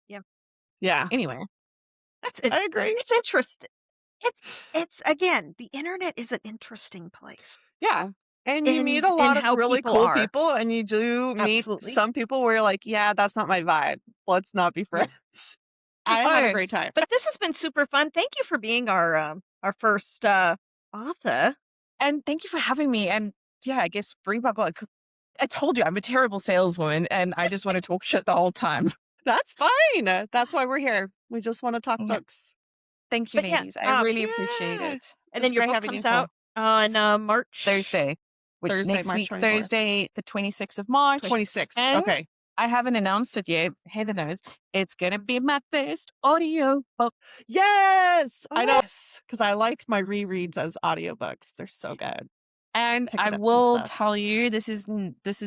Yeah. Yeah. Anyway, That's it. I agree. It's interesting. It's again, the internet is an interesting place. Yeah. And you meet a And lot of how really people cool are. people, and you do meet Absolutely. some people where you're like, yeah, that's not my vibe. Let's not be Yeah. friends. I had a oh, great time. But this has been super fun. Thank you for being our first author. and thank you for having me. And yeah, I guess bring my book. I told you I'm a terrible saleswoman and I just want to talk shit the whole time. That's fine. That's why we're here. We just want to talk Yeah. books. Thank you, But yeah, ladies. I really appreciate Yeah. it. and It's then your great book having you, comes Nicole. out on March Thursday. Thursday, Next March week, 24th. Thursday, the 26th of March. 26th. And Okay. I haven't announced it yet. Heather knows. It's going to be my first audio book. Yes. I know. Yes. Because I like my rereads as audiobooks. They're so good. And I Picking up some will stuff. tell you, this is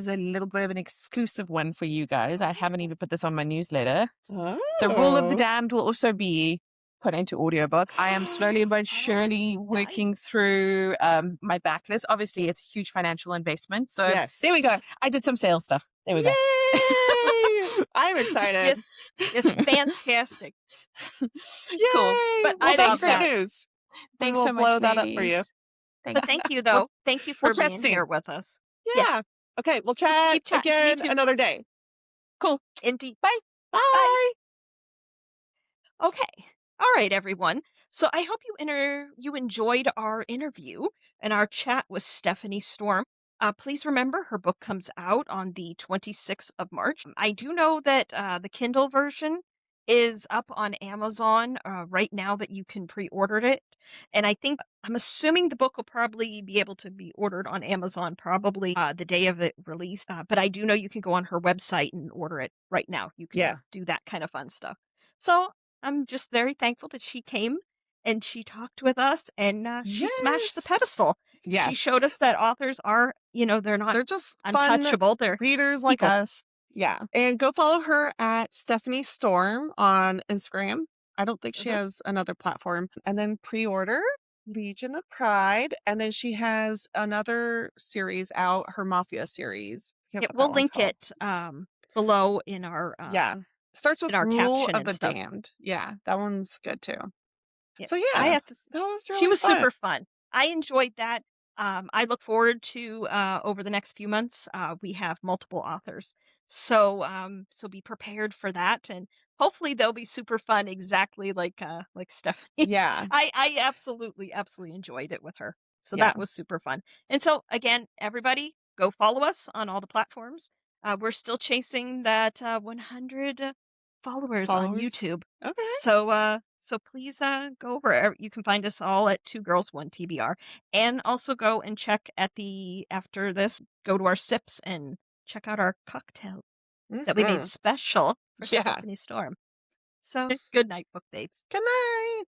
a little bit of an exclusive one for you guys. I haven't even put this on my newsletter. The Rule of the Oh. Damned will also be put into audiobook. I am slowly but surely working through my backlist. Obviously, it's a huge financial investment. So Yes. there we go. I did some sales stuff. There we go. Yay! I'm excited. Yes, fantastic. Yay! Cool. But Well, I that's love great that. news. We Thanks will so much, blow that up for you. ladies. But thank you, We'll- though. Thank you for we'll chat being soon. here with us. Yeah. Okay, we'll chat keep chatting. Me again too. another day. Cool. Indeed. Bye. Bye. Okay. All right, everyone. So I hope you enjoyed our interview and our chat with Stephanie Storm. Please remember her book comes out on the 26th of March. I do know that the Kindle version is up on Amazon right now that you can pre-order it. And I'm assuming the book will probably be able to be ordered on Amazon probably the day of it release. But I do know you can go on her website and order it right now. You can do that kind of fun stuff. So I'm just very thankful that she came and she talked with us and she smashed the Yes. pedestal. Yes. She showed us that authors are, they're not They're just untouchable. They're fun readers like people. us. Yeah. And go follow her at Stephanie Storm on Instagram. I don't think she has another platform. And then pre-order Legion of Pride. And then she has another series out, her Mafia series. I forget what that We'll one's link called. it below in our Yeah. Starts with in our Rule caption of and the stuff. Damned. Yeah, that one's good too. Yeah. So I yeah, have to. that was really She was fun. super fun. I enjoyed that. I look forward to over the next few months. We have multiple authors, so be prepared for that, and hopefully they'll be super fun, exactly like Stephanie. Yeah. I absolutely enjoyed it with her, so Yeah. that was super fun. And so again, everybody, go follow us on all the platforms. We're still chasing that 100 followers on YouTube. Okay. So please go over. You can find us all at Two Girls One TBR, and also go and check after this. Go to our sips and check out our cocktail that we made special for Yeah. Stephanie Storm. So good night, book babes. Good night.